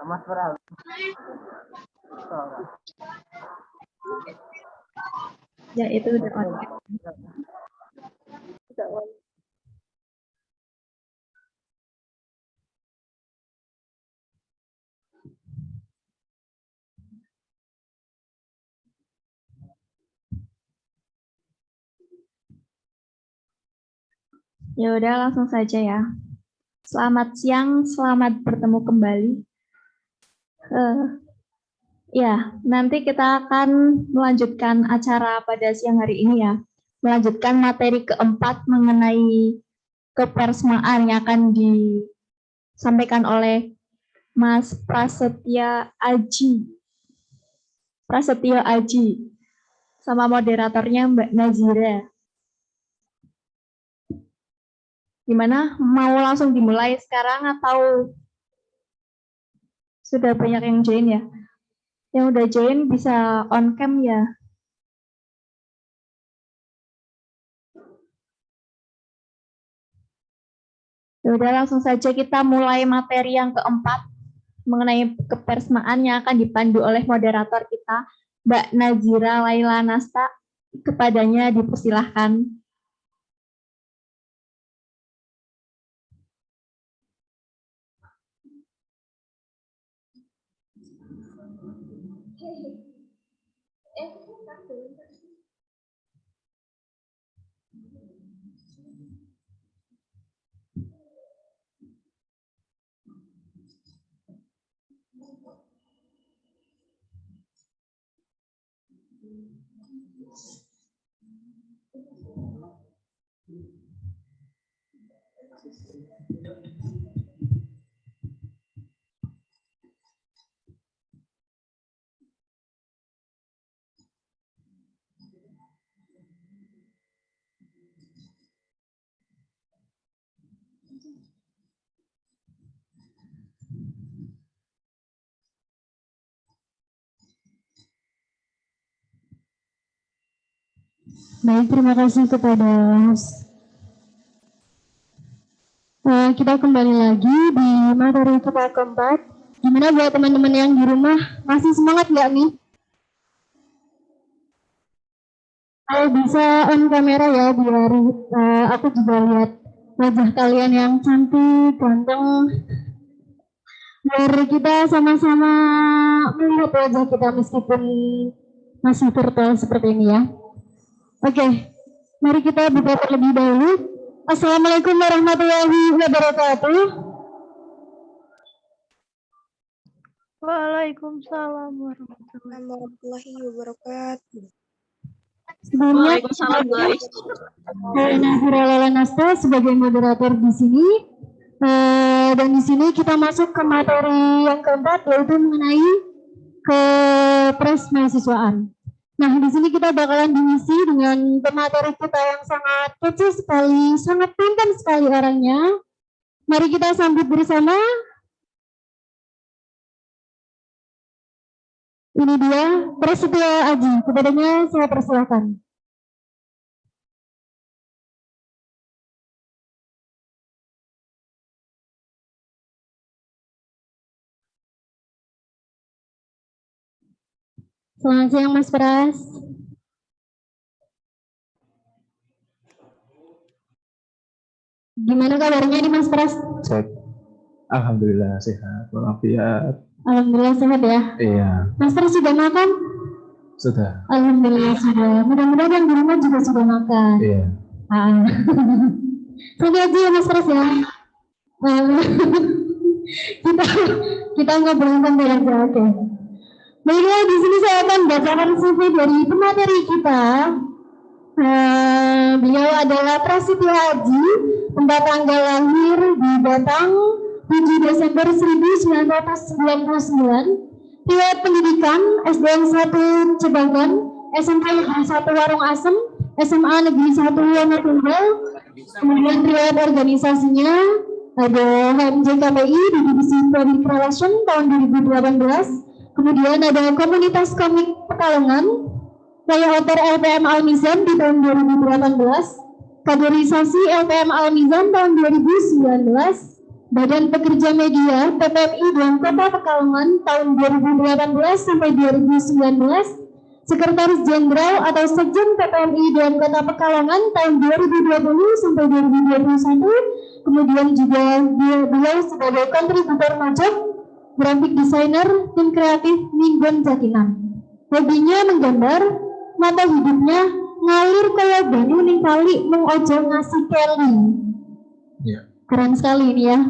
Mas Pras. Ya itu udah on. Ya udah langsung saja ya. Selamat siang, selamat bertemu kembali. Ya, nanti kita akan melanjutkan acara pada siang hari ini ya. Melanjutkan materi keempat mengenai kepersmaan yang akan disampaikan oleh Mas Prasetyo Aji sama moderatornya Mbak Nazira. Gimana? Mau langsung dimulai sekarang atau sudah banyak yang join ya? Yang udah join bisa on cam ya. Ya udah langsung saja kita mulai materi yang keempat mengenai kepersmaan yang akan dipandu oleh moderator kita, Mbak Nazira Laila Nasta. Kepadanya dipersilahkan. Baik, terima kasih kepada kita kembali lagi di materi kita keempat. Gimana buat teman-teman yang di rumah, masih semangat nggak nih? Kalau bisa on kamera ya, biar aku juga lihat wajah kalian yang cantik, ganteng. Biar kita sama-sama melihat wajah kita meskipun masih virtual seperti ini ya. Oke, mari kita buka terlebih dahulu. Assalamualaikum warahmatullahi wabarakatuh. Waalaikumsalam warahmatullahi wabarakatuh. Sebelumnya, saya Nazira Laila Nasta sebagai moderator di sini. Dan di sini kita masuk ke materi yang keempat, yaitu mengenai kepresmahasiswaan. Nah, di sini kita bakalan diisi dengan pemateri kita yang sangat kece sekali, sangat pintar sekali orangnya. Mari kita sambut bersama. Ini dia, Prasetyo Aji. Kepadanya saya persilakan. Selamat siang, Mas Pras. Gimana kabarnya nih, Mas Pras? Cek. Alhamdulillah sehat walafiat. Alhamdulillah sehat ya. Iya. Mas Pras sudah makan? Sudah. Alhamdulillah sudah. Mudah-mudahan yang di rumah juga sudah makan. Iya. Sampai aja ya Mas Pras ya. kita ngobrolin santai aja, oke. Baiklah, di sini saya akan bacakan CV dari pemateri kita. Beliau adalah Prasetyo Aji, tempat tanggal lahir di Batang 7 Desember 1999, riwayat pendidikan SDN 1 Cebangan, SMP Negeri 1 Warung Asem, SMA Negeri 1 Wonotunggal, kemudian riwayat organisasinya ada HMJKPI di Divisi Public Relation tahun 2018, kemudian ada Komunitas Komik Pekalongan, Raya Otor LPM Al-Mizan di tahun 2018, kaderisasi LPM Al-Mizan tahun 2019, Badan Pekerja Media PPMI dan Kota Pekalongan tahun 2018 sampai 2019, Sekretaris Jenderal atau Sekjen PPMI dan Kota Pekalongan tahun 2020 sampai 2021, kemudian juga beliau sebagai kontributor pajak, graphic designer, tim kreatif Minggon Jakinan. Hobinya menggambar, mata hidupnya ngalir kaya banyu ning kali mung ojo ngasih Kelly. Iya. Keren sekali ini ya.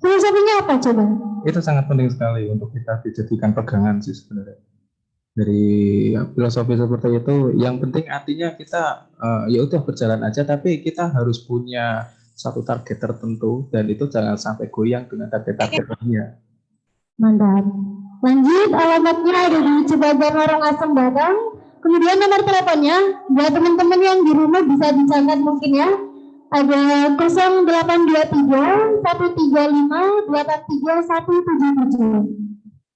Filosofinya apa coba? Itu sangat penting sekali untuk kita dijadikan pegangan sih sebenarnya. Dari filosofi seperti itu, yang penting artinya kita ya udah berjalan aja, tapi kita harus punya satu target tertentu dan itu jangan sampai goyang dengan target-target lainnya. Mantap. Lanjut, alamatnya ada di Cibagan Warung Asem Batang. Kemudian nomor teleponnya, buat teman-teman yang di rumah bisa dicatat mungkin ya. Ada 0823 135 83 177.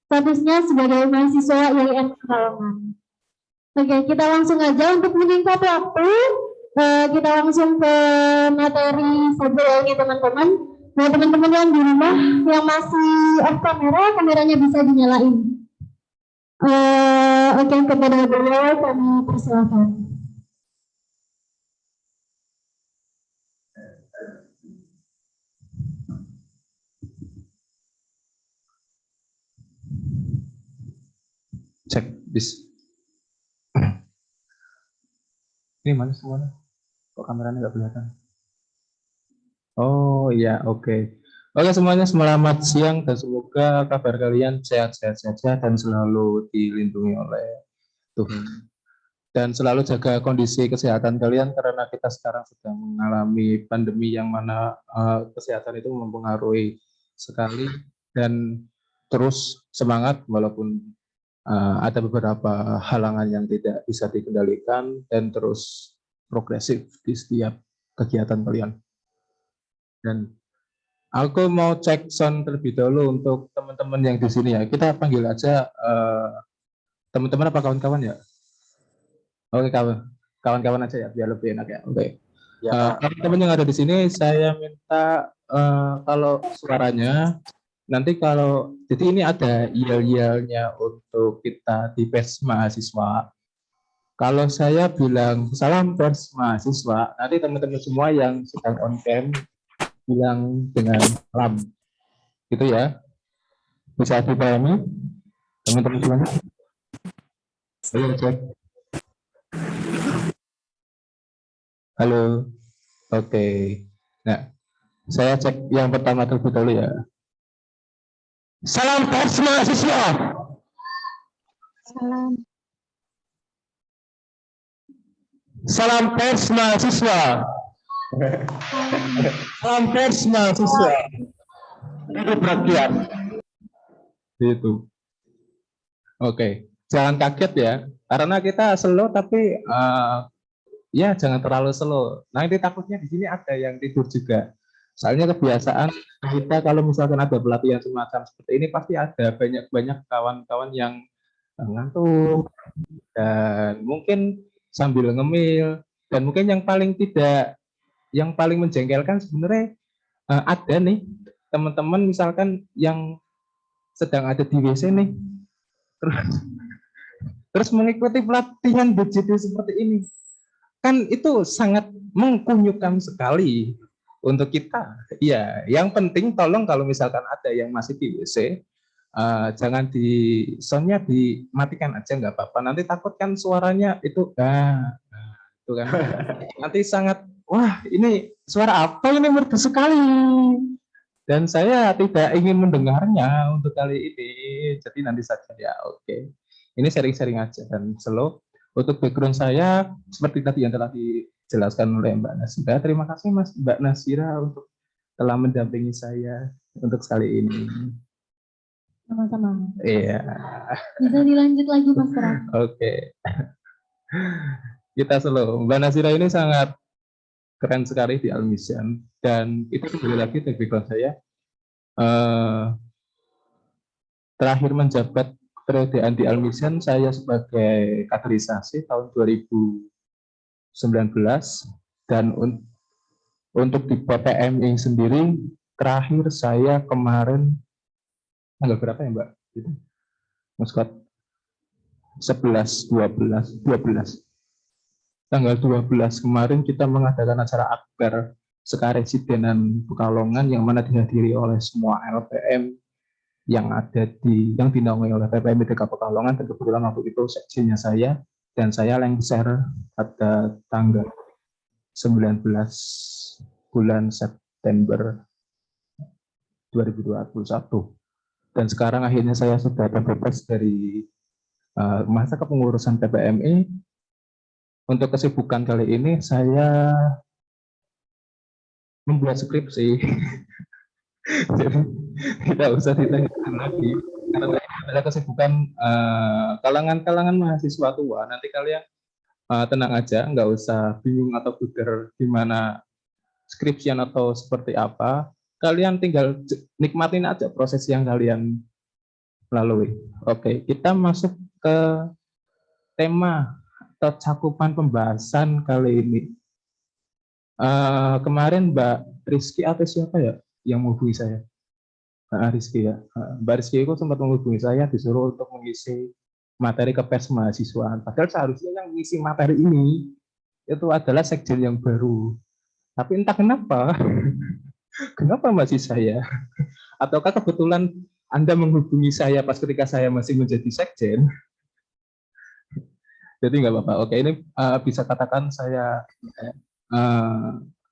Statusnya sebagai mahasiswa IAIN Pekalongan. Oke, kita langsung aja untuk menyingkat waktu. Kita langsung ke materi saja ya ini teman-teman. Buat teman-teman yang di rumah yang masih off kamera, kameranya bisa dinyalain. Oke, kepada beliau kami persilakan. Cek bis. Ini mana semuanya? Kok kameranya nggak kelihatan? Oh iya, oke. Oke semuanya, selamat siang dan semoga kabar kalian sehat-sehat saja dan selalu dilindungi oleh Tuhan. Dan selalu jaga kondisi kesehatan kalian karena kita sekarang sedang mengalami pandemi yang mana kesehatan itu mempengaruhi sekali, dan terus semangat walaupun ada beberapa halangan yang tidak bisa dikendalikan, dan terus progresif di setiap kegiatan kalian. Dan aku mau cek sound terlebih dahulu untuk teman-teman yang di sini ya. Kita panggil aja teman-teman apa kawan-kawan ya? Oke, kawan-kawan aja ya, biar lebih enak ya. Oke. Teman-teman yang ada di sini, saya minta kalau suaranya nanti jadi ini ada yel-yelnya untuk kita di pers mahasiswa. Kalau saya bilang salam pers mahasiswa, nanti teman-teman semua yang sedang on cam bilang dengan salam, gitu ya. Bisa dipahami teman-teman semuanya? Ayo cek. Halo. Oke. Nah, saya cek yang pertama terlebih dahulu ya. Salam pers mahasiswa. Salam. Salam pers mahasiswa. Salam pers mahasiswa. Hidup rakyat. Itu. Oke. Jangan kaget ya, karena kita slow tapi ya jangan terlalu slow. Nanti takutnya di sini ada yang tidur juga. Soalnya kebiasaan kita kalau misalkan ada pelatihan semacam seperti ini pasti ada banyak kawan-kawan yang ngantuk dan mungkin sambil ngemil, dan mungkin yang paling menjengkelkan sebenarnya ada nih teman-teman misalkan yang sedang ada di WC nih, terus mengikuti pelatihan BJT seperti ini. Kan itu sangat mengkunyukan sekali untuk kita. Ya, yang penting tolong kalau misalkan ada yang masih di WC, jangan soundnya dimatikan aja, nggak apa-apa. Nanti takut kan suaranya itu, itu kan. Nanti sangat, wah ini suara apa ini, merdu sekali. Dan saya tidak ingin mendengarnya untuk kali ini. Jadi nanti saja ya, oke. Ini sharing-sharing aja dan slow. Untuk background saya, seperti tadi yang telah dijelaskan oleh Mbak Nasira. Terima kasih Mbak Nasira untuk telah mendampingi saya untuk kali ini. Sama-sama. Iya. Bisa dilanjut lagi Mas Terang. Oke. Kita slow. Mbak Nasira ini sangat keren sekali di Almisian, dan itu kembali lagi ke background saya. Terakhir menjabat periode di Almisian, saya sebagai kaderisasi tahun 2019, dan untuk di PPMI sendiri terakhir saya kemarin tanggal berapa ya Mbak? Gitu. Mas Scott 11, 12. Tanggal 12 kemarin kita mengadakan acara akbar sekaresidenan Pekalongan yang mana dihadiri oleh semua LPM yang dinaungi oleh PPM ITK Pekalongan, dan kebetulan waktu itu sekjennya saya, dan saya lengser pada tanggal 19 bulan September 2021. Dan sekarang akhirnya saya sudah terbebas dari masa kepengurusan PPMI. Untuk kesibukan kali ini saya membuat skripsi. Jadi tidak usah ditanyakan lagi, karena ini adalah kesibukan kalangan-kalangan mahasiswa tua. Nanti kalian tenang aja, nggak usah bingung atau buder gimana skripsian atau seperti apa. Kalian tinggal nikmatin aja proses yang kalian lalui. Oke, kita masuk ke tema atau cakupan pembahasan kali ini. Kemarin Mbak Rizky atau siapa ya yang menghubungi saya? Rizky ya. Mbak Rizky itu sempat menghubungi saya disuruh untuk mengisi materi kepers mahasiswa. Padahal seharusnya yang mengisi materi ini itu adalah sekjen yang baru. Tapi entah kenapa, kenapa masih saya? Ataukah kebetulan Anda menghubungi saya pas ketika saya masih menjadi sekjen? Jadi nggak apa-apa. Oke, ini bisa katakan saya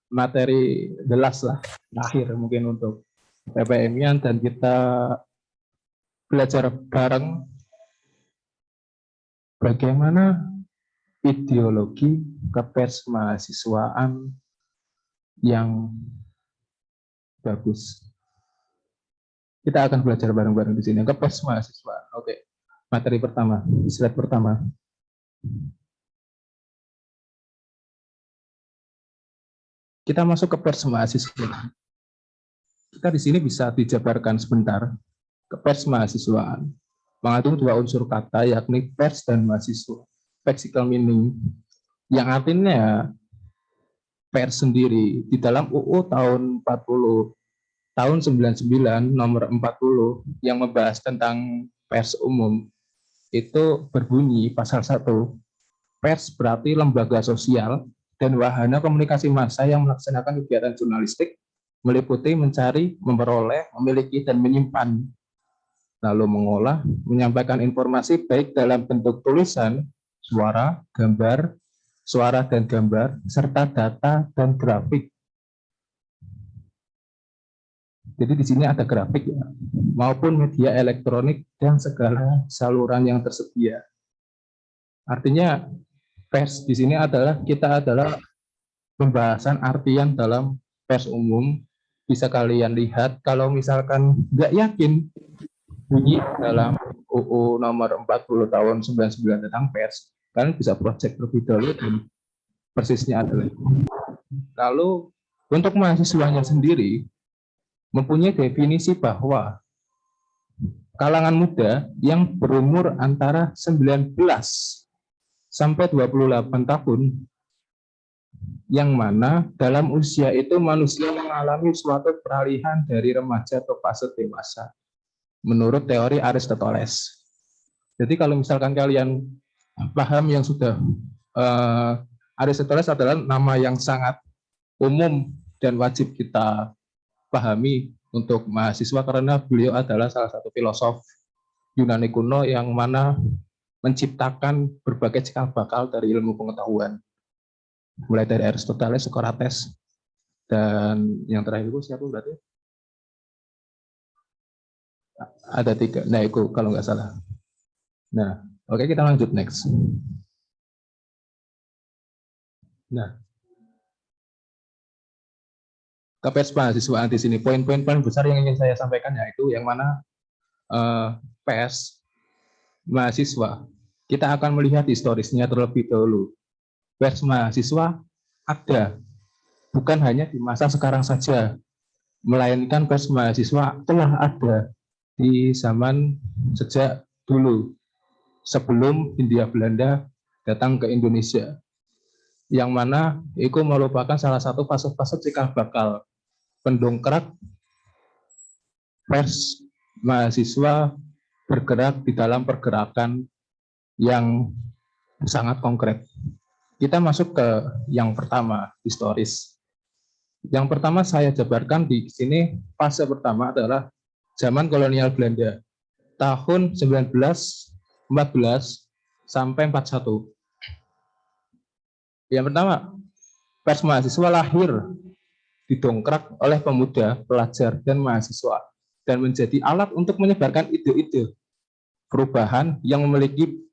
materi the last lah, terakhir mungkin untuk PPM-nya, dan kita belajar bareng bagaimana ideologi kepers mahasiswaan yang bagus. Kita akan belajar bareng-bareng di sini kepers mahasiswaan. Oke, materi pertama, slide pertama. Kita masuk ke pers mahasiswa. Kita di sini bisa dijabarkan sebentar. Ke pers mahasiswaan mengandung dua unsur kata, yakni pers dan mahasiswa. Lexical meaning, yang artinya pers sendiri di dalam UU tahun 99 nomor 40 yang membahas tentang pers umum itu berbunyi pasal 1. Pers berarti lembaga sosial dan wahana komunikasi massa yang melaksanakan kegiatan jurnalistik, meliputi mencari, memperoleh, memiliki, dan menyimpan, lalu mengolah, menyampaikan informasi baik dalam bentuk tulisan, suara dan gambar, serta data dan grafik. Jadi di sini ada grafik ya, maupun media elektronik dan segala saluran yang tersedia. Artinya pers di sini adalah pembahasan artian dalam pers umum. Bisa kalian lihat kalau misalkan nggak yakin bunyi dalam UU nomor 40 tahun 99 tentang pers, kalian bisa project terlebih dahulu dan persisnya adalah itu. Lalu untuk mahasiswanya sendiri mempunyai definisi bahwa kalangan muda yang berumur antara 19 sampai 28 tahun, yang mana dalam usia itu manusia mengalami suatu peralihan dari remaja ke fase dewasa menurut teori Aristoteles. Jadi kalau misalkan kalian paham yang sudah Aristoteles adalah nama yang sangat umum dan wajib kita pahami untuk mahasiswa, karena beliau adalah salah satu filosof Yunani kuno yang mana menciptakan berbagai cikal bakal dari ilmu pengetahuan, mulai dari Aristoteles, Socrates, dan yang terakhir itu siapa berarti? Ada 3, nah itu kalau nggak salah. Nah, oke, kita lanjut next. Nah, kepers mahasiswaan di sini poin-poin paling besar yang ingin saya sampaikan yaitu yang mana pers mahasiswa. Kita akan melihat historisnya terlebih dahulu. Pers mahasiswa ada, bukan hanya di masa sekarang saja, melainkan pers mahasiswa telah ada di zaman sejak dulu, sebelum Hindia Belanda datang ke Indonesia, yang mana itu merupakan salah satu fase-fase cikal bakal pendongkrak pers mahasiswa bergerak di dalam pergerakan yang sangat konkret. Kita masuk ke yang pertama, historis. Yang pertama saya jabarkan di sini, fase pertama adalah zaman kolonial Belanda, tahun 1914 sampai 41. Yang pertama, pers mahasiswa lahir didongkrak oleh pemuda, pelajar, dan mahasiswa, dan menjadi alat untuk menyebarkan ide-ide perubahan yang menitik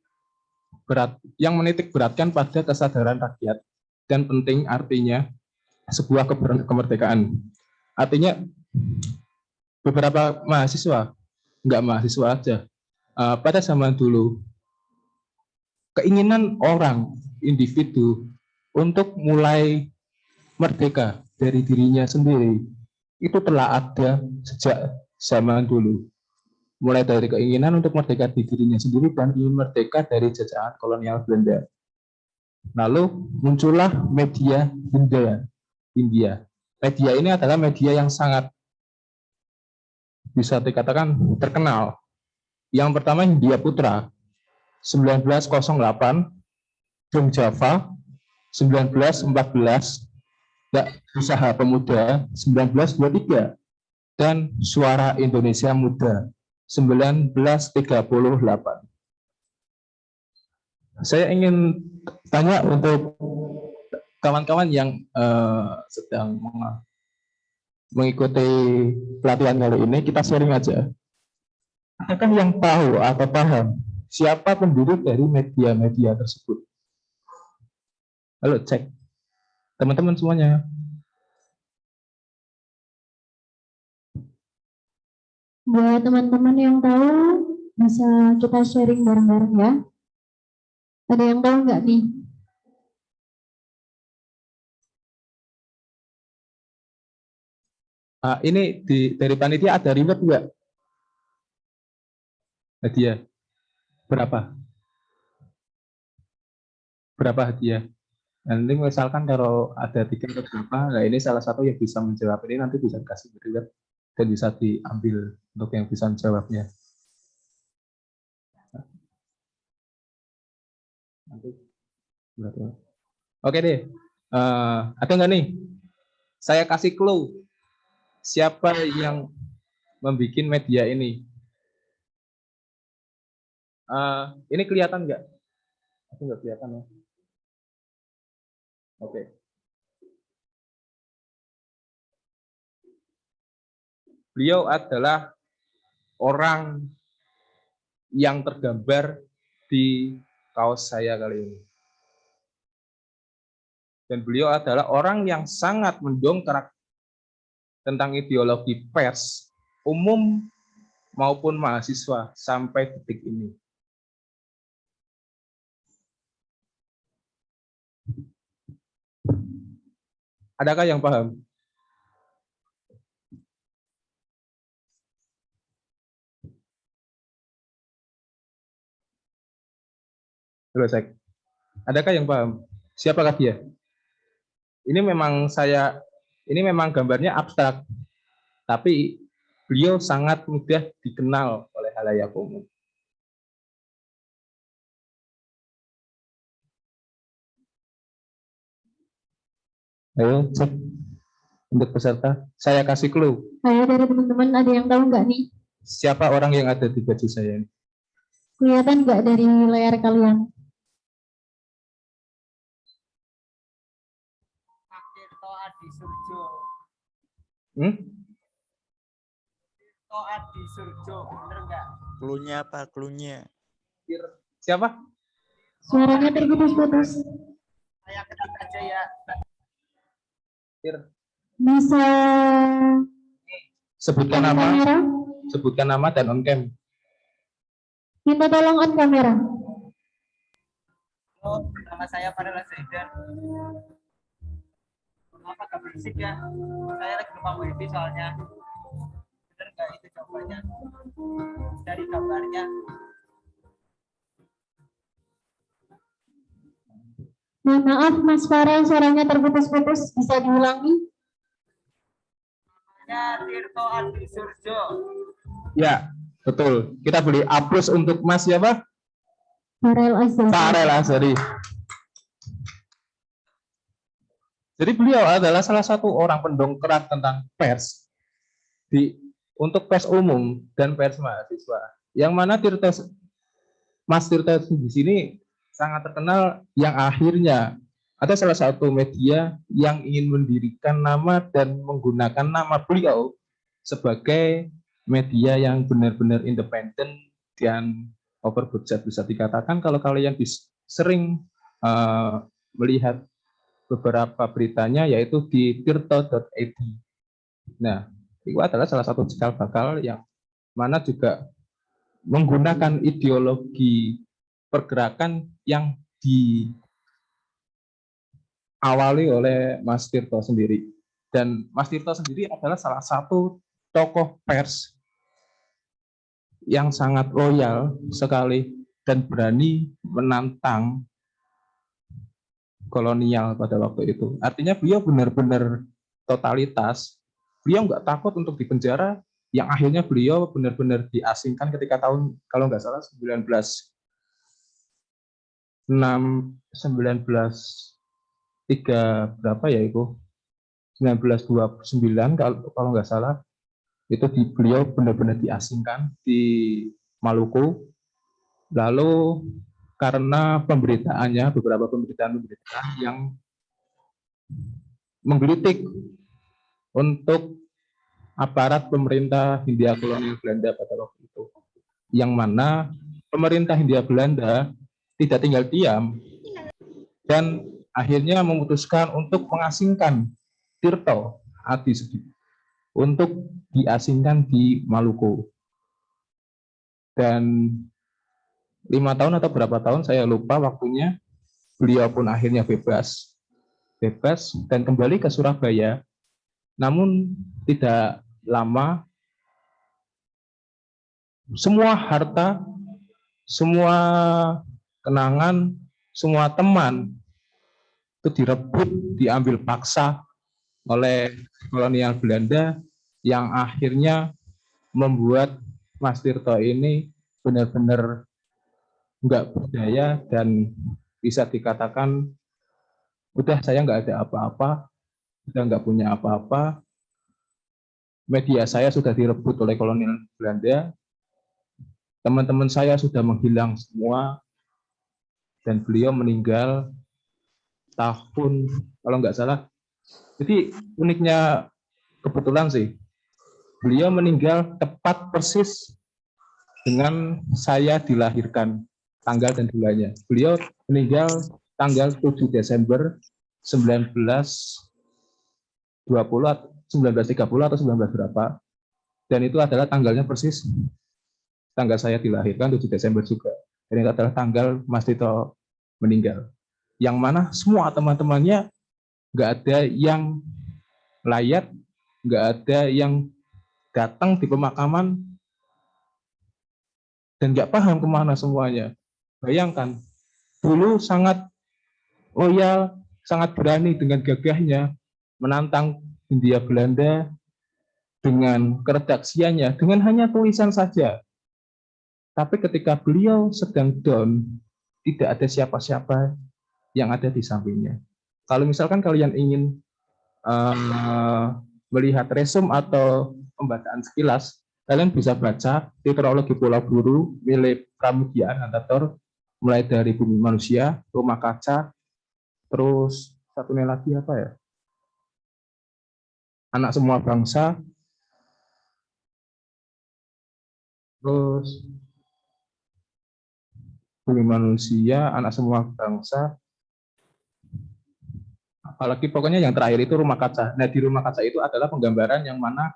beratkan pada kesadaran rakyat, dan penting artinya sebuah kemerdekaan. Artinya beberapa mahasiswa, enggak mahasiswa aja, pada zaman dulu keinginan orang, individu untuk mulai merdeka dari dirinya sendiri itu telah ada sejak zaman dulu. Mulai dari keinginan untuk merdeka di dirinya sendiri dan ingin merdeka dari jajahan kolonial Belanda. Lalu muncullah media Hindia. Media ini adalah media yang sangat bisa dikatakan terkenal. Yang pertama Hindia Putra, 1908, Jom Java, 1914, Usaha Pemuda, 1923, dan Suara Indonesia Muda, 1938. Saya ingin tanya untuk kawan-kawan yang sedang mengikuti pelatihan kali ini, kita sharing aja. Apakah yang tahu atau paham siapa pendiri dari media-media tersebut? Halo, cek. Teman-teman semuanya. Buat teman-teman yang tahu, bisa kita sharing bareng-bareng ya. Ada yang tahu nggak nih? Ini dari panitia ada reward nggak? Hadiah. Berapa? Berapa hadiah? Nanti misalkan kalau ada 3 atau berapa, nah ini salah satu yang bisa menjawab ini nanti bisa dikasih reward dan bisa diambil untuk yang bisa menjawabnya. Oke deh, ada nggak nih? Saya kasih clue. Siapa yang membuat media ini? Ini kelihatan nggak? Aku nggak kelihatan ya. Oke. Beliau adalah orang yang tergambar di kaos saya kali ini. Dan beliau adalah orang yang sangat mendongkrak tentang ideologi pers, umum maupun mahasiswa sampai detik ini. Adakah yang paham? Halo, Sek. Adakah yang paham? Siapakah dia? Ini memang gambarnya abstrak, tapi beliau sangat mudah dikenal oleh halayak umum. Ayo, cek untuk peserta. Saya kasih clue. Saya dari teman-teman ada yang tahu nggak nih? Siapa orang yang ada di baju saya ini? Kelihatan nggak dari layar kalian? Tirto Adi Surjo. Tirto Adi Surjo, bener nggak? Klunya apa? Klunya. Siapa? Suaranya terputus-putus. Saya ketik aja ya. Bisa Sebutkan on nama, kamera? sebutkan nama dan on cam. Minta tolong on kamera. Halo, nama saya Farel Zaidan. Kenapa gak berisik ya? Saya lagi numpang wifi soalnya. Bener nggak itu jawabannya? Dari gambarnya. Mohon maaf Mas Farel, suaranya terputus-putus. Bisa diulangi? namanya Tirto Adi Surjo. Ya, betul. Kita beri A+ untuk Mas siapa? Farel Azhar. Farel Azhari. Jadi beliau adalah salah satu orang pendongkrak tentang pers untuk pers umum dan pers mahasiswa. Yang mana Mas Tirto di sini sangat terkenal yang akhirnya ada salah satu media yang ingin mendirikan nama dan menggunakan nama beliau sebagai media yang benar-benar independen dan overbudget. Bisa dikatakan kalau kalian sering melihat beberapa beritanya yaitu di tirto.id. Nah, itu adalah salah satu cikal bakal yang mana juga menggunakan ideologi pergerakan yang diawali oleh Mas Tirto sendiri. Dan Mas Tirto sendiri adalah salah satu tokoh pers yang sangat loyal sekali dan berani menantang kolonial pada waktu itu. Artinya beliau benar-benar totalitas. Beliau nggak takut untuk dipenjara, yang akhirnya beliau benar-benar diasingkan ketika tahun, kalau nggak salah, berapa ya itu? 1929 kalau nggak salah, itu beliau benar-benar diasingkan di Maluku. Lalu karena pemberitaannya, beberapa pemberitaan yang menggelitik untuk aparat pemerintah Hindia kolonial Belanda pada waktu itu, yang mana pemerintah Hindia Belanda tidak tinggal diam dan akhirnya memutuskan untuk mengasingkan Tirto Adi untuk diasingkan di Maluku. Dan 5 tahun atau berapa tahun saya lupa waktunya, beliau pun akhirnya bebas dan kembali ke Surabaya. Namun tidak lama semua harta, semua kenangan, semua teman itu direbut, diambil paksa oleh kolonial Belanda, yang akhirnya membuat Mas Tirto ini benar-benar nggak berdaya dan bisa dikatakan udah saya nggak ada apa-apa, udah nggak punya apa-apa, media saya sudah direbut oleh kolonial Belanda, teman-teman saya sudah menghilang semua, dan beliau meninggal tahun, kalau nggak salah, jadi uniknya kebetulan sih, beliau meninggal tepat persis dengan saya dilahirkan, tanggal dan bulannya. Beliau meninggal tanggal 7 Desember 1930 atau 19 berapa, dan itu adalah tanggalnya persis tanggal saya dilahirkan, 7 Desember juga. Dan itu adalah tanggal Mas Tirto meninggal, yang mana semua teman-temannya nggak ada yang layat, nggak ada yang datang di pemakaman, dan nggak paham kemana semuanya. Bayangkan, dulu sangat loyal, sangat berani dengan gagahnya menantang Hindia Belanda dengan keredaksiannya, dengan hanya tulisan saja. Tapi ketika beliau sedang down, tidak ada siapa-siapa yang ada di sampingnya. Kalau misalkan kalian ingin melihat resume atau pembacaan sekilas, kalian bisa baca Tetralogi Pulau Buru milik Pramudia Anantatur, mulai dari Bumi Manusia, Rumah Kaca, terus satunya lagi apa ya? Anak Semua Bangsa, terus Bumi Manusia, Anak Semua Bangsa, apalagi pokoknya yang terakhir itu Rumah Kaca. Nah, di Rumah Kaca itu adalah penggambaran yang mana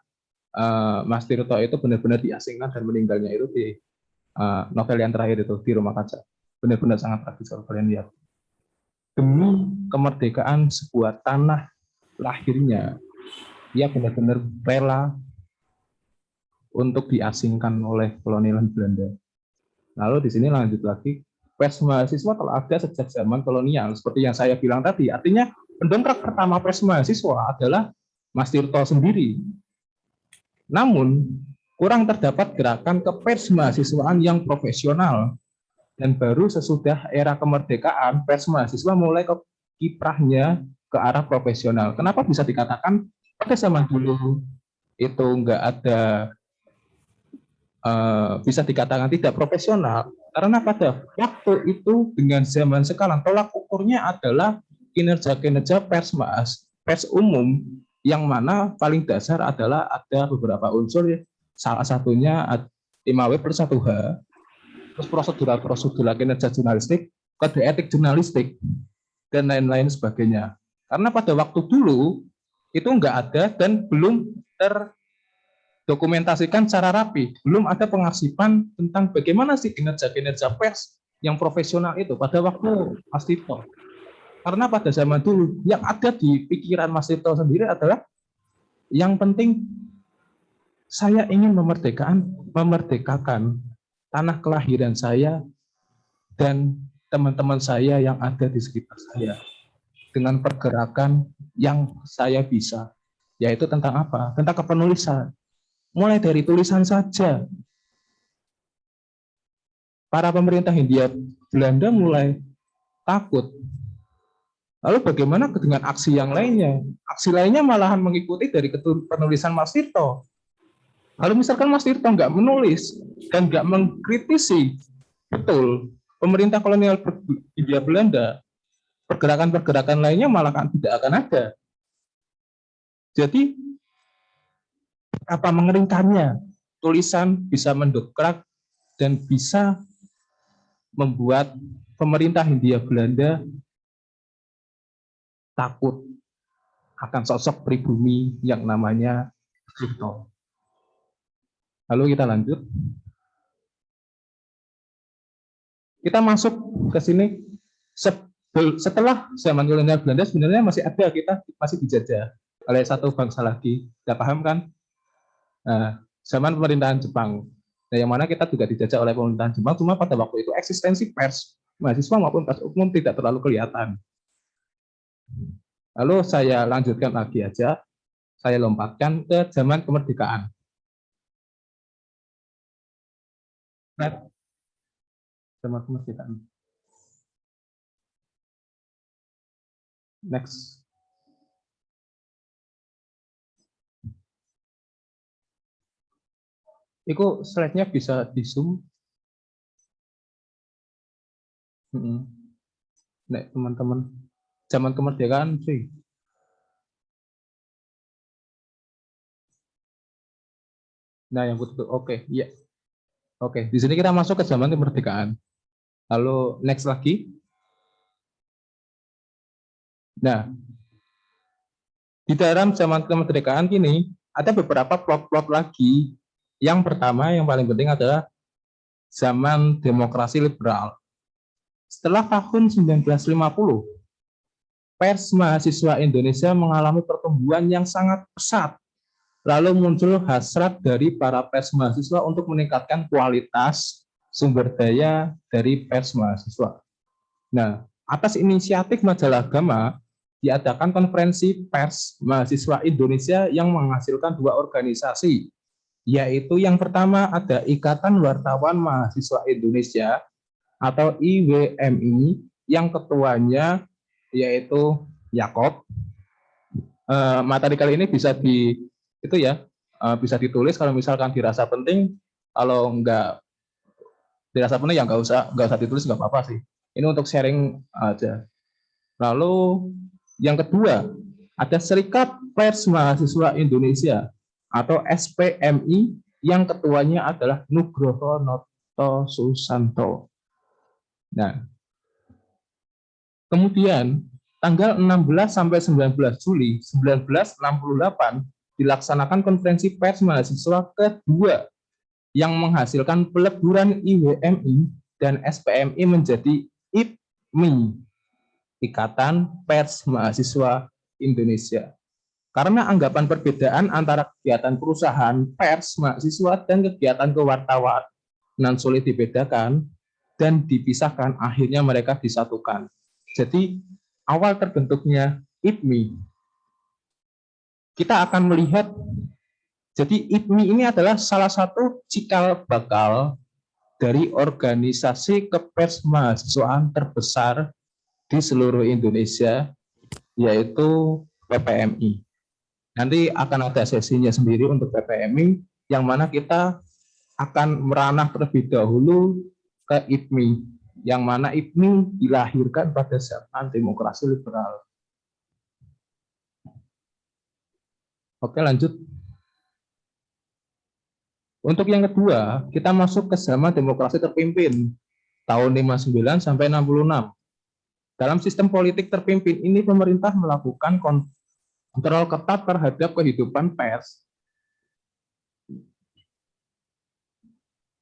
Mas Tirto itu benar-benar diasingkan dan meninggalnya itu di novel yang terakhir itu, di Rumah Kaca. Benar-benar sangat tragis kalau kalian lihat. Demi kemerdekaan sebuah tanah lahirnya, dia benar-benar rela untuk diasingkan oleh kolonial Belanda. Lalu di sini lanjut lagi, pers mahasiswa telah ada sejak zaman kolonial, seperti yang saya bilang tadi. Artinya pendongkrak pertama pers mahasiswa adalah Mas Tirto sendiri. Namun, kurang terdapat gerakan kepersmahasiswaan yang profesional. Dan baru sesudah era kemerdekaan, pers mahasiswa mulai kiprahnya ke arah profesional. Kenapa bisa dikatakan pada zaman dulu itu enggak ada, bisa dikatakan tidak profesional? Karena pada waktu itu dengan zaman sekarang tolak ukurnya adalah kinerja-kinerja pers umum, yang mana paling dasar adalah ada beberapa unsur, salah satunya 5W+1H, terus prosedural kinerja jurnalistik, kode etik jurnalistik, dan lain-lain sebagainya. Karena pada waktu dulu itu enggak ada dan belum terdokumentasikan secara rapi, belum ada pengarsipan tentang bagaimana sih kinerja pers yang profesional itu pada waktu Mas Tito. Karena pada zaman dulu yang ada di pikiran Mas Tito sendiri adalah yang penting saya ingin memerdekakan tanah kelahiran saya dan teman-teman saya yang ada di sekitar saya dengan pergerakan yang saya bisa, yaitu tentang apa? Tentang kepenulisan. Mulai dari tulisan saja. Para pemerintah Hindia Belanda mulai takut. Lalu bagaimana dengan aksi yang lainnya? Aksi lainnya malahan mengikuti dari penulisan Mas Tirto. Lalu misalkan Mas Tirto nggak menulis dan nggak mengkritisi betul pemerintah kolonial Hindia Belanda, pergerakan-pergerakan lainnya malah tidak akan ada. Jadi apa mengeringkannya? Tulisan bisa mendokrak dan bisa membuat pemerintah Hindia Belanda takut akan sosok pribumi yang namanya Tirto. Lalu kita lanjut. Kita masuk ke sini. Setelah zaman kolonial Belanda sebenarnya masih ada, kita masih dijajah oleh satu bangsa lagi. Tidak paham kan? Nah, zaman pemerintahan Jepang. Nah, yang mana kita juga dijajah oleh pemerintahan Jepang, cuma pada waktu itu eksistensi pers mahasiswa maupun pers umum tidak terlalu kelihatan. Lalu saya lanjutkan lagi aja, saya lompatkan ke zaman kemerdekaan. Nah, zaman kemerdekaan. Next. Itu slide-nya bisa di zoom. Nek teman-teman, zaman kemerdekaan sih. Nah, yang betul, oke, iya. Oke, di sini kita masuk ke zaman kemerdekaan. Lalu next lagi. Nah, di dalam zaman kemerdekaan ini ada beberapa plot-plot lagi. Yang pertama, yang paling penting adalah zaman demokrasi liberal. Setelah tahun 1950, pers mahasiswa Indonesia mengalami pertumbuhan yang sangat pesat. Lalu muncul hasrat dari para pers mahasiswa untuk meningkatkan kualitas sumber daya dari pers mahasiswa. Nah, atas inisiatif Majalah Agama, diadakan konferensi pers mahasiswa Indonesia yang menghasilkan dua organisasi, yaitu yang pertama ada Ikatan Wartawan Mahasiswa Indonesia atau IWMI, yang ketuanya yaitu Yakob. Materi kali ini bisa bisa ditulis kalau misalkan dirasa penting. Kalau nggak dirasa penting ya nggak usah ditulis, nggak apa-apa sih. Ini untuk sharing aja. Lalu yang kedua ada Serikat Pers Mahasiswa Indonesia atau SPMI, yang ketuanya adalah Nugroho Noto Susanto. Nah, kemudian tanggal 16 sampai 19 Juli 1968 dilaksanakan konferensi pers mahasiswa kedua yang menghasilkan peleburan IWMI dan SPMI menjadi IPMI, Ikatan Pers Mahasiswa Indonesia. Karena anggapan perbedaan antara kegiatan perusahaan pers mahasiswa dan kegiatan kewartawanan sulit dibedakan dan dipisahkan, akhirnya mereka disatukan. Jadi awal terbentuknya IPMI, kita akan melihat Jadi IPMI ini adalah salah satu cikal bakal dari organisasi kepersmahasiswaan terbesar di seluruh Indonesia, yaitu PPMI. Nanti akan ada sesinya sendiri untuk PPMI, yang mana kita akan meranah terlebih dahulu ke IPMI, yang mana IPMI dilahirkan pada zaman demokrasi liberal. Oke, lanjut. Untuk yang kedua, kita masuk ke zaman demokrasi terpimpin tahun 59 sampai 66. Dalam sistem politik terpimpin ini, pemerintah melakukan kontrol ketat terhadap kehidupan pers.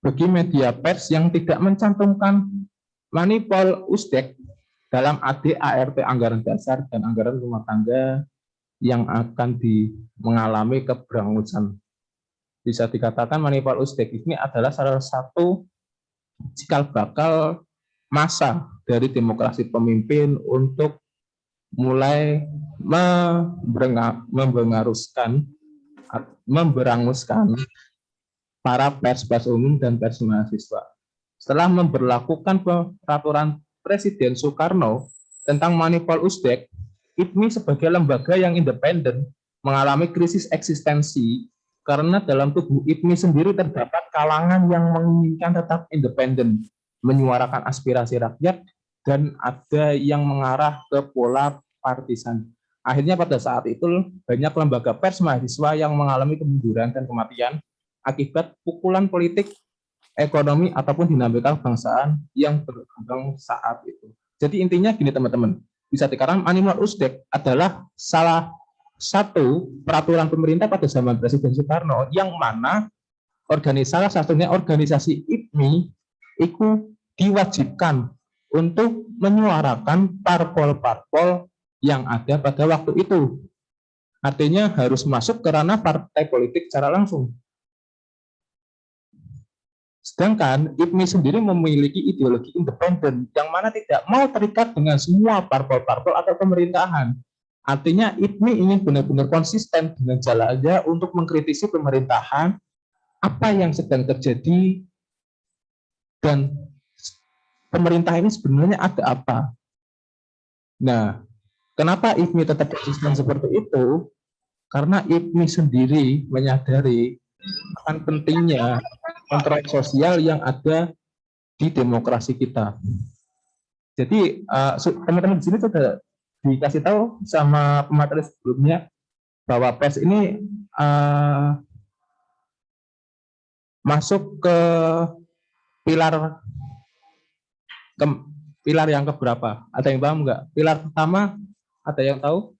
Bagi media pers yang tidak mencantumkan manipul usdek dalam AD/ART anggaran dasar dan anggaran rumah tangga yang akan mengalami keberangusan. Bisa dikatakan manipul usdek ini adalah salah satu cikal bakal masa dari demokrasi pemimpin untuk mulai memberanguskan para pers umum dan pers mahasiswa. Setelah memberlakukan peraturan Presiden Soekarno tentang manipul usdek, IPMI sebagai lembaga yang independen mengalami krisis eksistensi karena dalam tubuh IPMI sendiri terdapat kalangan yang menginginkan tetap independen, menyuarakan aspirasi rakyat, dan ada yang mengarah ke pola partisan. Akhirnya pada saat itu banyak lembaga pers mahasiswa yang mengalami kemunduran dan kematian akibat pukulan politik, ekonomi, ataupun dinamika kebangsaan yang berkembang saat itu. Jadi intinya gini teman-teman, bisa dikatakan manipul usdek adalah salah satu peraturan pemerintah pada zaman Presiden Soekarno yang mana salah satunya organisasi IPMI itu diwajibkan untuk menyuarakan parpol-parpol yang ada pada waktu itu. Artinya harus masuk ke ranah partai politik secara langsung. Sedangkan IPMI sendiri memiliki ideologi independen yang mana tidak mau terikat dengan semua parpol-parpol atau pemerintahan. Artinya IPMI ingin benar-benar konsisten dengan jalannya untuk mengkritisi pemerintahan, apa yang sedang terjadi, dan pemerintah ini sebenarnya ada apa. Nah, kenapa IPMI tetap konsisten seperti itu? Karena IPMI sendiri menyadari akan pentingnya kontrak sosial yang ada di demokrasi kita. Jadi teman-teman di sini sudah dikasih tahu sama pemateri sebelumnya bahwa pers ini masuk ke pilar yang keberapa? Ada yang paham nggak? Pilar pertama, ada yang tahu?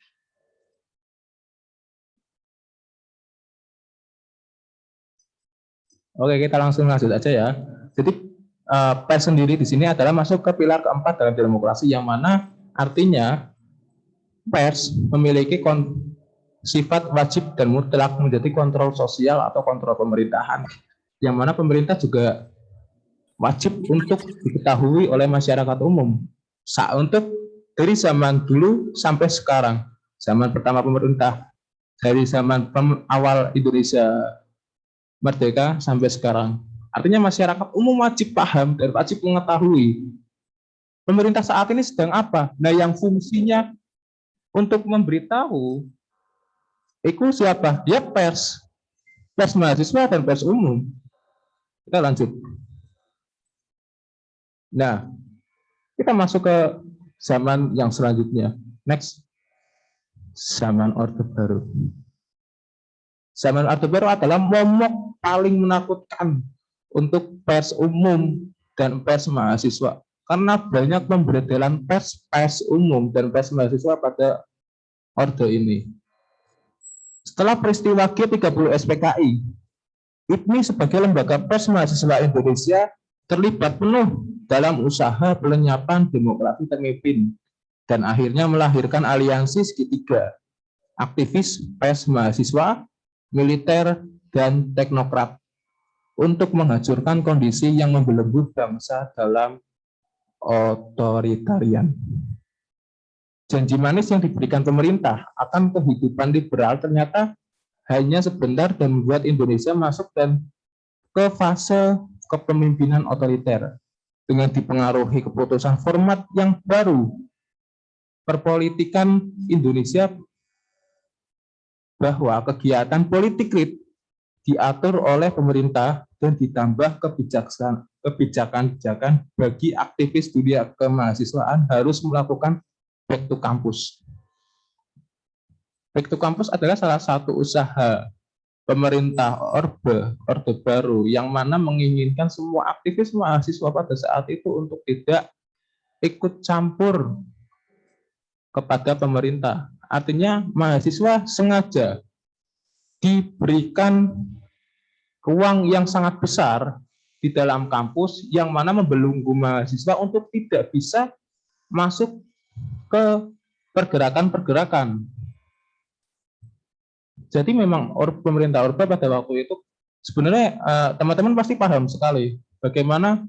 Oke, kita langsung lanjut aja ya. Jadi pers sendiri di sini adalah masuk ke pilar keempat dalam demokrasi, yang mana artinya pers memiliki sifat wajib dan mutlak menjadi kontrol sosial atau kontrol pemerintahan, yang mana pemerintah juga wajib untuk diketahui oleh masyarakat umum. Untuk dari zaman dulu sampai sekarang, zaman pertama pemerintah, dari zaman awal Indonesia merdeka sampai sekarang. Artinya masyarakat umum wajib paham dan wajib mengetahui pemerintah saat ini sedang apa. Nah, yang fungsinya untuk memberitahu itu siapa? Dia pers mahasiswa dan pers umum. Kita lanjut. Nah, kita masuk ke zaman yang selanjutnya. Next. Zaman Orde Baru. Zaman Orde Baru adalah momok paling menakutkan untuk pers umum dan pers mahasiswa. Karena banyak pemberedelan pers umum dan pers mahasiswa pada orde ini. Setelah peristiwa G30 SPKI, IPMI sebagai lembaga pers mahasiswa Indonesia terlibat penuh dalam usaha pelenyapan demokrasi terpimpin dan akhirnya melahirkan aliansi segitiga, aktivis pers mahasiswa, militer, dan teknokrat untuk menghancurkan kondisi yang membelenggu bangsa dalam otoritarian. Janji manis yang diberikan pemerintah akan kehidupan liberal ternyata hanya sebentar dan membuat Indonesia masuk dan ke fase kepemimpinan otoriter dengan dipengaruhi keputusan format yang baru. Perpolitikan Indonesia bahwa kegiatan politik diatur oleh pemerintah dan ditambah kebijakan-kebijakan bagi aktivis dunia kemahasiswaan harus melakukan back to campus. Back to campus adalah salah satu usaha pemerintah Orde Baru yang mana menginginkan semua aktivis mahasiswa pada saat itu untuk tidak ikut campur kepada pemerintah. Artinya mahasiswa sengaja diberikan ruang yang sangat besar di dalam kampus yang mana membelenggu mahasiswa untuk tidak bisa masuk ke pergerakan-pergerakan. Jadi memang pemerintah Orde pada waktu itu sebenarnya teman-teman pasti paham sekali bagaimana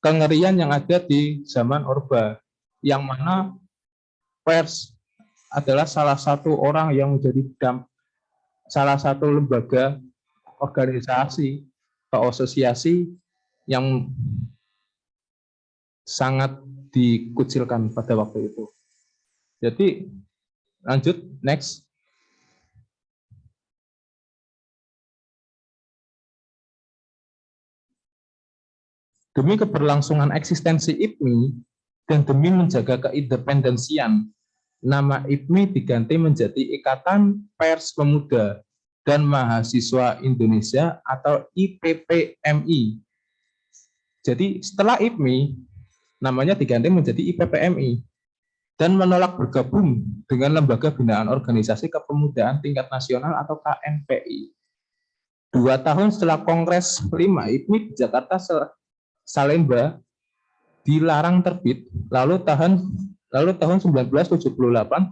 kengerian yang ada di zaman Orde, yang mana pers adalah salah satu orang yang menjadi salah satu lembaga organisasi atau asosiasi yang sangat dikucilkan pada waktu itu. Jadi lanjut, next. Demi keberlangsungan eksistensi IPMI dan demi menjaga keindependensian, nama IPMI diganti menjadi Ikatan Pers Pemuda dan Mahasiswa Indonesia atau IPPMI. Jadi setelah IPMI, namanya diganti menjadi IPPMI dan menolak bergabung dengan Lembaga Binaan Organisasi Kepemudaan Tingkat Nasional atau KNPI. 2 tahun setelah Kongres 5 IPMI di Jakarta Salemba dilarang terbit, lalu tahun 1978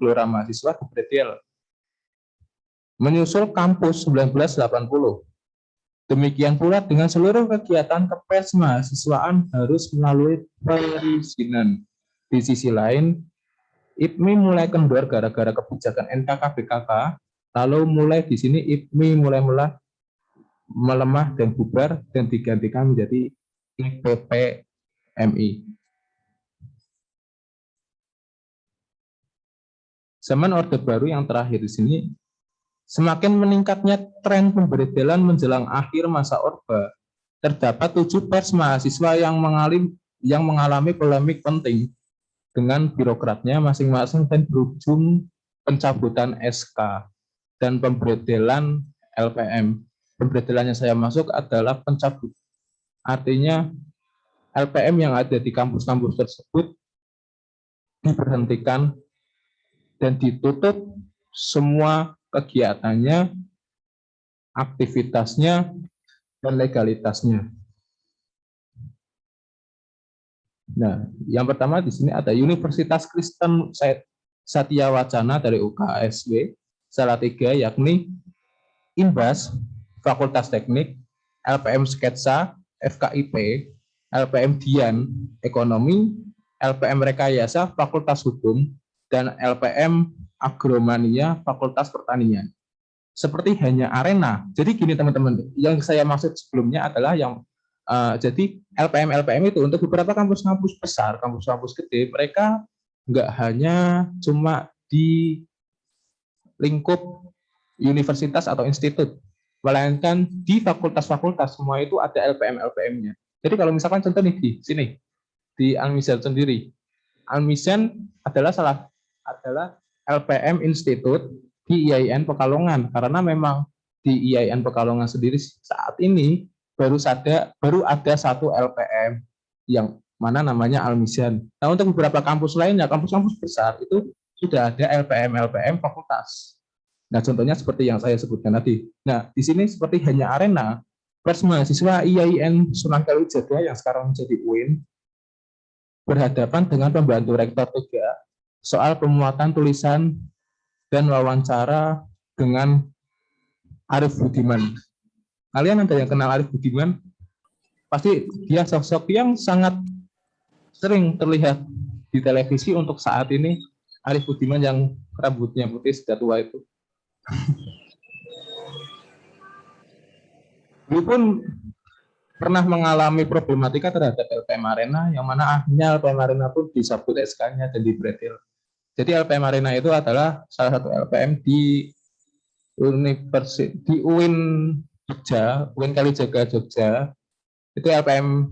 Gelora Mahasiswa dibredel. Menyusul kampus 1980. Demikian pula dengan seluruh kegiatan kepers mahasiswaan harus melalui perizinan. Di sisi lain, IPMI mulai kendor gara-gara kebijakan NKK-BKK, lalu mulai di sini IPMI mulai melemah dan bubar dan digantikan menjadi IPPMI. Zaman Orde Baru yang terakhir di sini, semakin meningkatnya tren pemberedelan menjelang akhir masa Orde. Terdapat 7 pers mahasiswa yang mengalami polemik penting dengan birokratnya masing-masing dan berujung pencabutan SK dan pemberedelan LPM. Pemberedelannya saya masuk adalah pencabut. Artinya LPM yang ada di kampus-kampus tersebut diberhentikan dan ditutup semua kegiatannya, aktivitasnya, dan legalitasnya. Nah, yang pertama di sini ada Universitas Kristen Satya Wacana dari UKSW, Salatiga, yakni INBAS, Fakultas Teknik, LPM Sketsa, FKIP, LPM Dian, Ekonomi, LPM Rekayasa, Fakultas Hukum, dan LPM Agromania, Fakultas Pertanian. Seperti hanya arena. Jadi gini teman-teman, yang saya maksud sebelumnya adalah yang jadi LPM itu untuk beberapa kampus-kampus besar, kampus-kampus gede, mereka nggak hanya cuma di lingkup universitas atau institut, melainkan di fakultas-fakultas semua itu ada LPM-nya. Jadi kalau misalkan contoh nih di sini di Almisen sendiri, Almisen adalah LPM Institut di IAIN Pekalongan, karena memang di IAIN Pekalongan sendiri saat ini baru ada satu LPM yang mana namanya Almisen. Nah, untuk beberapa kampus lainnya, kampus-kampus besar itu sudah ada LPM fakultas. Nah, contohnya seperti yang saya sebutkan tadi. Nah, di sini seperti hanya arena, pers mahasiswa IAIN Sunan Kalijaga yang sekarang menjadi UIN berhadapan dengan pembantu rektor 3 soal pemuatan tulisan dan wawancara dengan Arif Budiman. Kalian ada yang kenal Arif Budiman? Pasti dia sosok yang sangat sering terlihat di televisi untuk saat ini Arif Budiman yang rambutnya putih sudah tua itu. Dulu pun pernah mengalami problematika terhadap LPM Arena, yang mana akhirnya LPM Arena pun dicabut SK-nya dan dibretil. Jadi LPM Arena itu adalah salah satu LPM di UIN Jogja, UIN Kalijaga Jogja, itu LPM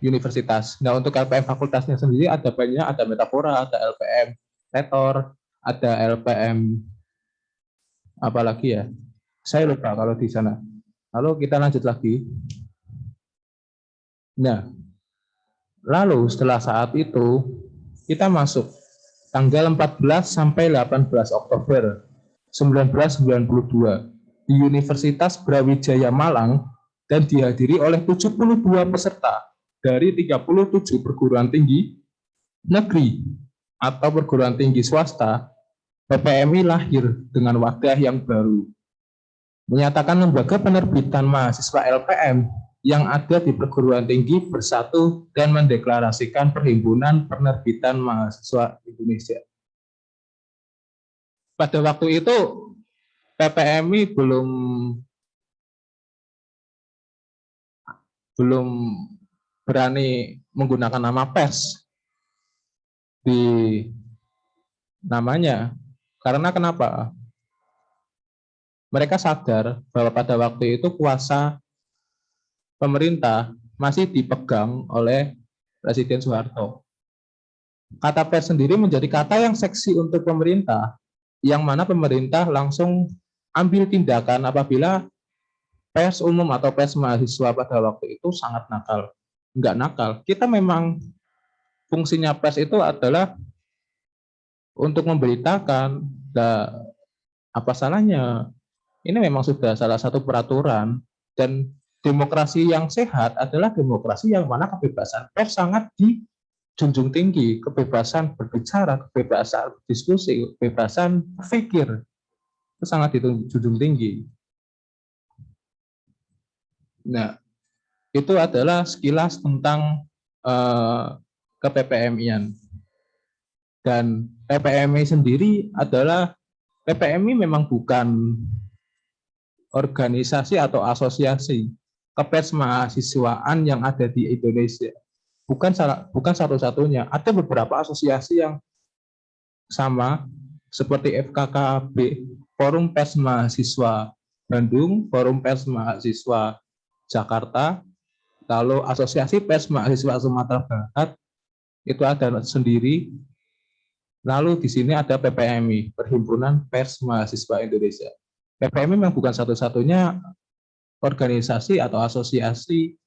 universitas. Nah, untuk LPM fakultasnya sendiri ada banyak, ada Metafora, ada LPM Retor, ada LPM apa lagi ya? Saya lupa kalau di sana. Lalu kita lanjut lagi. Nah, lalu setelah saat itu kita masuk tanggal 14 sampai 18 Oktober 1992 di Universitas Brawijaya Malang dan dihadiri oleh 72 peserta dari 37 perguruan tinggi negeri atau perguruan tinggi swasta. PPMI lahir dengan wadah yang baru, menyatakan lembaga penerbitan mahasiswa LPM yang ada di perguruan tinggi bersatu dan mendeklarasikan Perhimpunan Penerbitan Mahasiswa Indonesia. Pada waktu itu PPMI belum berani menggunakan nama pers di namanya. Karena kenapa? Mereka sadar bahwa pada waktu itu kuasa pemerintah masih dipegang oleh Presiden Soeharto. Kata pers sendiri menjadi kata yang seksi untuk pemerintah, yang mana pemerintah langsung ambil tindakan apabila pers umum atau pers mahasiswa pada waktu itu sangat nakal. Enggak nakal. Kita memang fungsinya pers itu adalah untuk memberitakan, apa salahnya? Ini memang sudah salah satu peraturan, dan demokrasi yang sehat adalah demokrasi yang mana kebebasan pers sangat dijunjung tinggi, kebebasan berbicara, kebebasan berdiskusi, kebebasan berpikir itu sangat dijunjung tinggi. Nah, itu adalah sekilas tentang ke-PPMI-an. Dan PPMI sendiri adalah, PPMI memang bukan organisasi atau asosiasi kepers mahasiswaan yang ada di Indonesia. Bukan satu-satunya. Ada beberapa asosiasi yang sama seperti FKKB, Forum Pers Mahasiswa Bandung, Forum Pers Mahasiswa Jakarta, lalu Asosiasi Pers Mahasiswa Sumatera Barat itu ada sendiri. Lalu di sini ada PPMI, Perhimpunan Pers Mahasiswa Indonesia. PPMI memang bukan satu-satunya organisasi atau asosiasi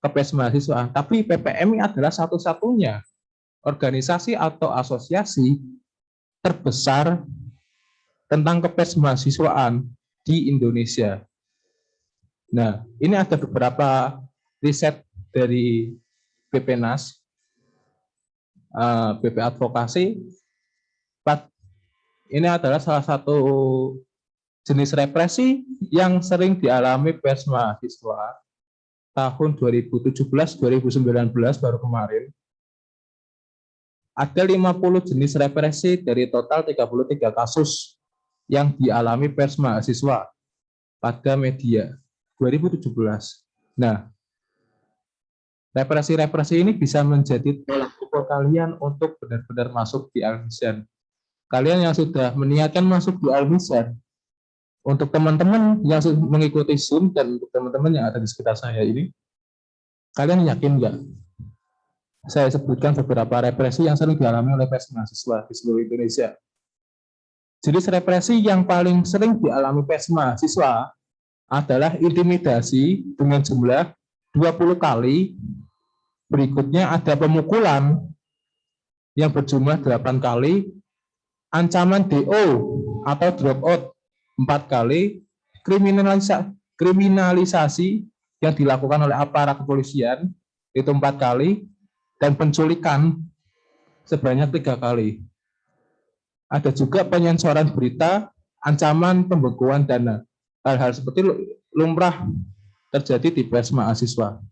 kepers mahasiswa, tapi PPMI adalah satu-satunya organisasi atau asosiasi terbesar tentang kepers mahasiswaan di Indonesia. Nah, ini ada beberapa riset dari BPNAS, BP Advokasi. Ini adalah salah satu jenis represi yang sering dialami pers mahasiswa tahun 2017-2019 baru kemarin. Ada 50 jenis represi dari total 33 kasus yang dialami pers mahasiswa pada media 2017. Nah, represi-represi ini bisa menjadi tolak ukur kalian untuk benar-benar masuk di Almizan. Kalian yang sudah meniatkan masuk di Almizan, untuk teman-teman yang mengikuti Zoom dan untuk teman-teman yang ada di sekitar saya ini, kalian yakin nggak? Saya sebutkan beberapa represi yang sering dialami oleh pers mahasiswa di seluruh Indonesia. Jenis represi yang paling sering dialami pers mahasiswa adalah intimidasi dengan jumlah 20 kali. Berikutnya ada pemukulan yang berjumlah 8 kali, ancaman DO atau dropout 4 kali, kriminalisasi yang dilakukan oleh aparat kepolisian itu 4 kali, dan penculikan sebanyak 3 kali. Ada juga penyensoran berita, ancaman pembekuan dana. Hal-hal seperti lumrah terjadi di pers mahasiswa.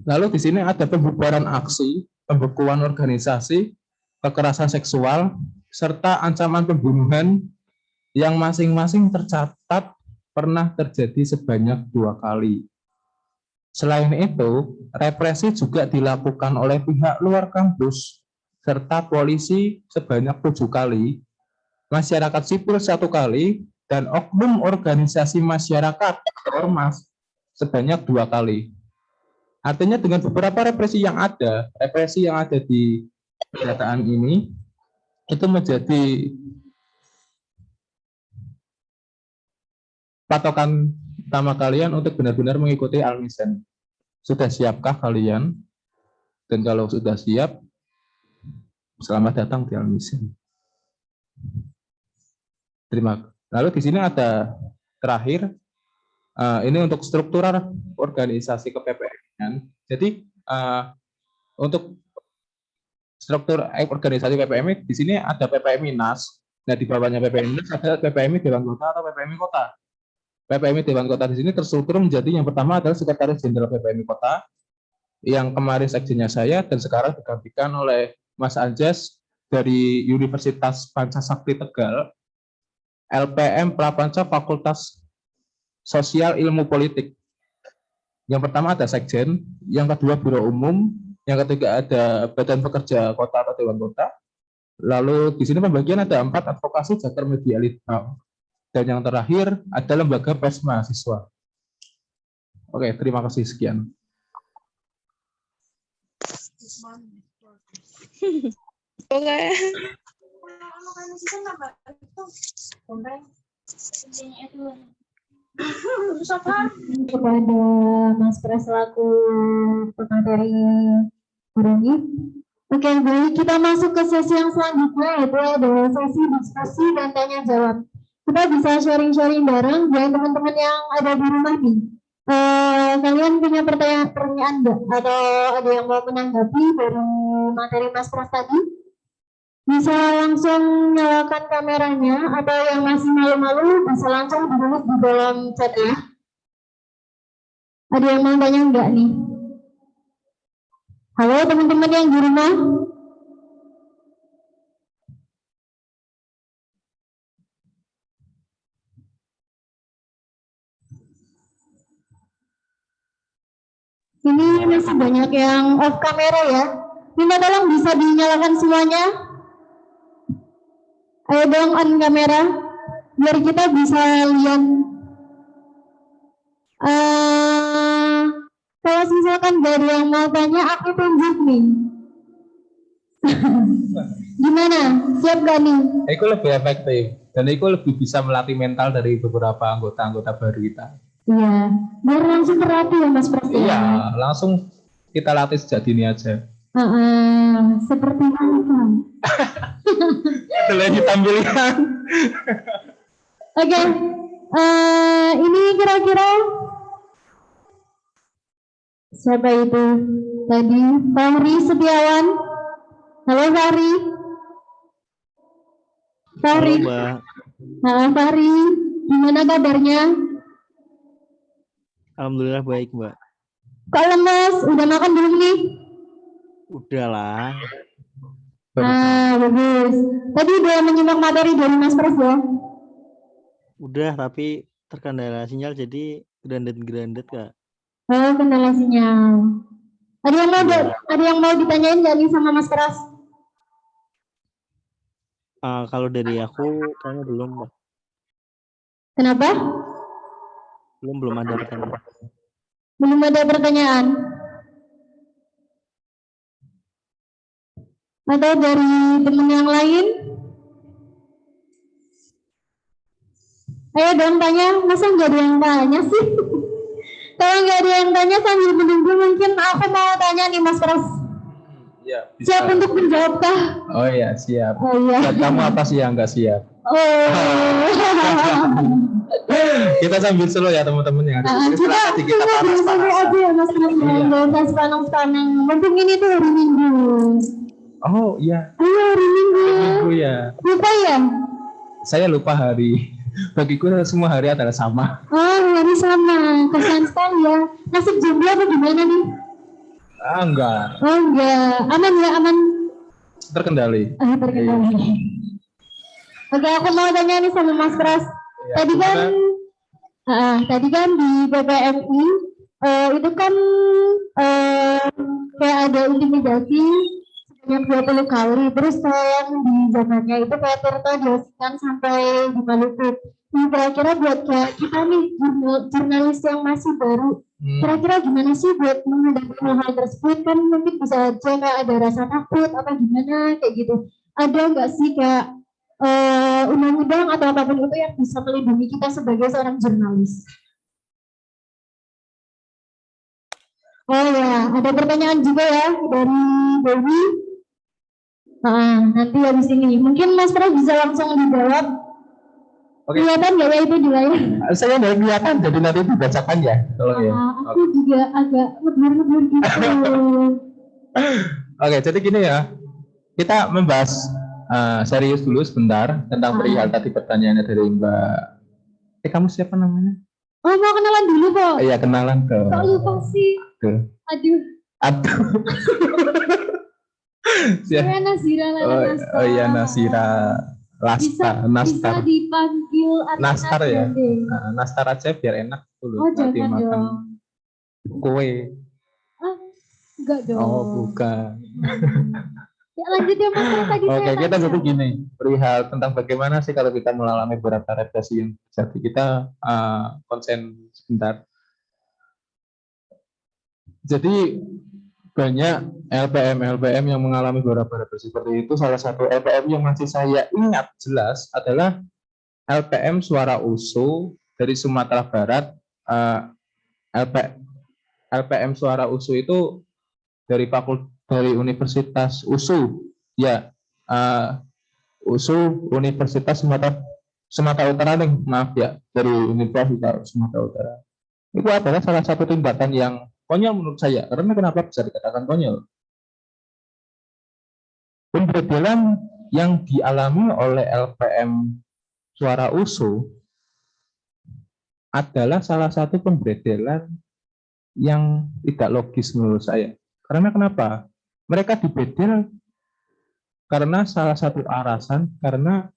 Lalu di sini ada pembubaran aksi, pembekuan organisasi, kekerasan seksual, serta ancaman pembunuhan yang masing-masing tercatat pernah terjadi sebanyak 2 kali. Selain itu, represi juga dilakukan oleh pihak luar kampus, serta polisi sebanyak 7 kali, masyarakat sipil 1 kali, dan oknum organisasi masyarakat ormas sebanyak 2 kali. Artinya dengan beberapa represi yang ada di pendataan ini, itu menjadi patokan utama kalian untuk benar-benar mengikuti Al-Mizan. Sudah siapkah kalian? Dan kalau sudah siap, selamat datang di Al-Mizan. Terima kasih. Lalu di sini ada terakhir, ini untuk struktural organisasi KPPM. Jadi untuk struktur organisasi PPM di sini ada PPMI NAS. Nah di bawahnya PPMI NAS ada PPMI Dewan Kota atau PPMI Kota. PPMI Dewan Kota di sini terstruktur menjadi yang pertama adalah Sekretaris Jenderal PPMI Kota, yang kemarin sekjennya saya dan sekarang digantikan oleh Mas Anjas dari Universitas Pancasakti Tegal, LPM Prapanca Fakultas Sosial Ilmu Politik. Yang pertama ada Sekjen, yang kedua Biro Umum, yang ketiga ada Badan Pekerja Kota atau Dewan Kota. Lalu di sini pembagian ada 4 advokasi Jakar Media Litbang. Dan yang terakhir ada lembaga pers mahasiswa. Oke, terima kasih, sekian. Oke. Kepada Mas Pras selaku pemateri hari ini. Oke, baik, kita masuk ke sesi yang selanjutnya, yaitu adalah sesi diskusi dan tanya jawab. Kita bisa sharing-sharing bareng buat teman-teman yang ada di rumah nih. Kalian punya pertanyaan nggak? Atau ada yang mau menanggapi dari materi Mas Pras tadi? Bisa langsung nyalakan kameranya, atau yang masih malu-malu bisa langsung ditulis di dalam chat ya. Ada yang mau tanya enggak nih? Halo teman-teman yang di rumah? Ini masih banyak yang off kamera ya. Minta tolong bisa dinyalakan semuanya. Ayo dong on kamera, biar kita bisa lihat. Kalau misalkan gak ada yang mau tanya, aku tunjuk nih. Gimana? Siap gak nih? Itu lebih efektif dan itu lebih bisa melatih mental dari beberapa anggota-anggota baru kita. Iya, biar langsung terlatih ya Mas Pras. Iya, langsung kita latih sejak dini aja. Seperti apa? Itu lagi tampilan. Oke, ini kira-kira siapa itu tadi? Fahri Setiawan. Halo Fahri. Fahri. Halo, Mbak. Nah, Fahri, gimana kabarnya? Alhamdulillah baik, Mbak. Kok lemes? Udah makan belum nih? Udah lah. Bagus. Tadi udah menyimak materi dari Mas Pras ya? Udah, tapi terkendala sinyal jadi grandet-grandet, Kak. Oh, kendala sinyal. Ada yang mau ditanyain nggak nih sama Mas Pras? Kalau dari aku, kayaknya belum, Mbak. Kenapa? Belum ada pertanyaan. Belum ada pertanyaan? Atau dari teman yang lain? Ayo dong tanya, masa nggak ada yang tanya sih? Kalau nggak ada yang tanya sambil menunggu, mungkin aku mau tanya nih Mas Pras. Ya, Siap untuk menjawab kah? Oh iya, siap. Oh iya. Buat kamu apa sih yang nggak siap? Oh. Kita sambil slow ya teman-teman yang ada. Kita santai aja ya Mas Pras. Jangan sepanang-sepanang. Mumpung ini tuh hari Minggu. Oh iya. Ayo hari Minggu. Minggu ya. Lupa ya? Saya lupa hari. Bagiku semua hari adalah sama. Oh, hari sama. Kasihan sekali ya. Nasib jomblo apa gimana nih? Enggak. Oh enggak. Aman ya, aman. terkendali. Terkendali. Oke, aku mau tanya nih sama Mas Pras. Tadi kan di PPMI itu kan kayak ada intimidasi sebanyak 20 kali, terus yang di zamannya itu kayak tertodosikan sampai di Maluku. Nah, kira-kira buat kayak kita nih jurnalis yang masih baru, kira-kira gimana sih buat menghadapi hal-hal tersebut? Kan mungkin bisa aja kayak ada rasa takut apa gimana kayak gitu. Ada nggak sih kayak undang-undang atau apapun itu yang bisa melindungi kita sebagai seorang jurnalis? Oh ya, ada pertanyaan juga ya dari Dewi. Nanti habis ini mungkin Mas Pras bisa langsung dijawab. Oke. Kelihatan nggak ya itu di layar? Saya nggak kelihatan, jadi nanti dibacakan ya, tolong ya. Aku juga agak ngeblur gitu. Oke, jadi gini ya, kita membahas serius dulu sebentar tentang perihal tadi pertanyaannya dari Mbak. Kamu siapa namanya? Oh, mau kenalan dulu kok. Iya, kenalan ke. Kok lupa sih? Aduh. Saya Nasira Lastar. Oh iya, Nasira Lastar. Bisa dipanggil Nastar ya. Nastar aja biar enak dulu. Oh, jangan dong. Kue. Enggak dong. Oh, bukan. Ya lanjut ya Mas Pras tadi. Oke, kita jadi gini, perihal tentang bagaimana sih kalau kita mengalami beberapa represi yang terjadi. Kita konsen sebentar. Jadi banyak LPM yang mengalami beberapa represi seperti itu. Salah satu LPM yang masih saya ingat jelas adalah LPM Suara USU dari Sumatera Barat. LPM Suara USU itu dari Universitas USU, ya, USU Universitas Sumatera Utara, maaf ya, dari Universitas Sumatera Utara. Itu adalah salah satu tindakan yang konyol menurut saya. Karena kenapa bisa dikatakan konyol? Pembedelan yang dialami oleh LPM Suara USU adalah salah satu pembedelan yang tidak logis menurut saya. Karena kenapa? Mereka dibedel karena salah satu alasan, karena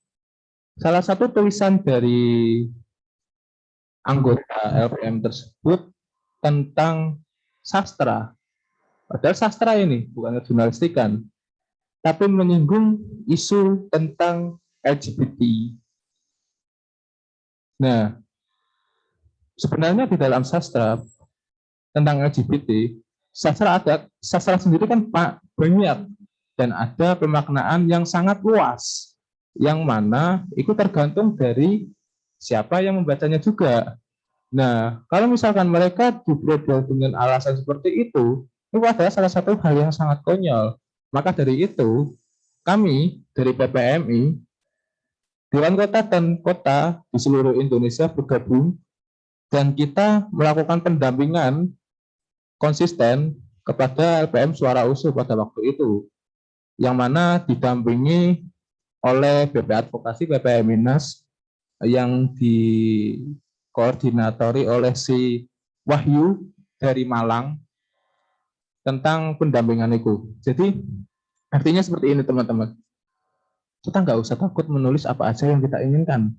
salah satu tulisan dari anggota LPM tersebut tentang sastra. Padahal sastra ini bukan jurnalistikan, tapi menyinggung isu tentang LGBT. Nah, sebenarnya di dalam sastra tentang LGBT, sastra sendiri kan banyak dan ada pemaknaan yang sangat luas, yang mana itu tergantung dari siapa yang membacanya juga. Nah, kalau misalkan mereka dibredel dengan alasan seperti itu adalah salah satu hal yang sangat konyol. Maka dari itu, kami dari PPMI, Dewan Kota dan Kota di seluruh Indonesia bergabung, dan kita melakukan pendampingan konsisten kepada LPM Suara USU pada waktu itu, yang mana didampingi oleh BP Advokasi PPM Minas yang dikoordinatori oleh si Wahyu dari Malang tentang pendampingan itu. Jadi artinya seperti ini teman-teman, kita nggak usah takut menulis apa aja yang kita inginkan,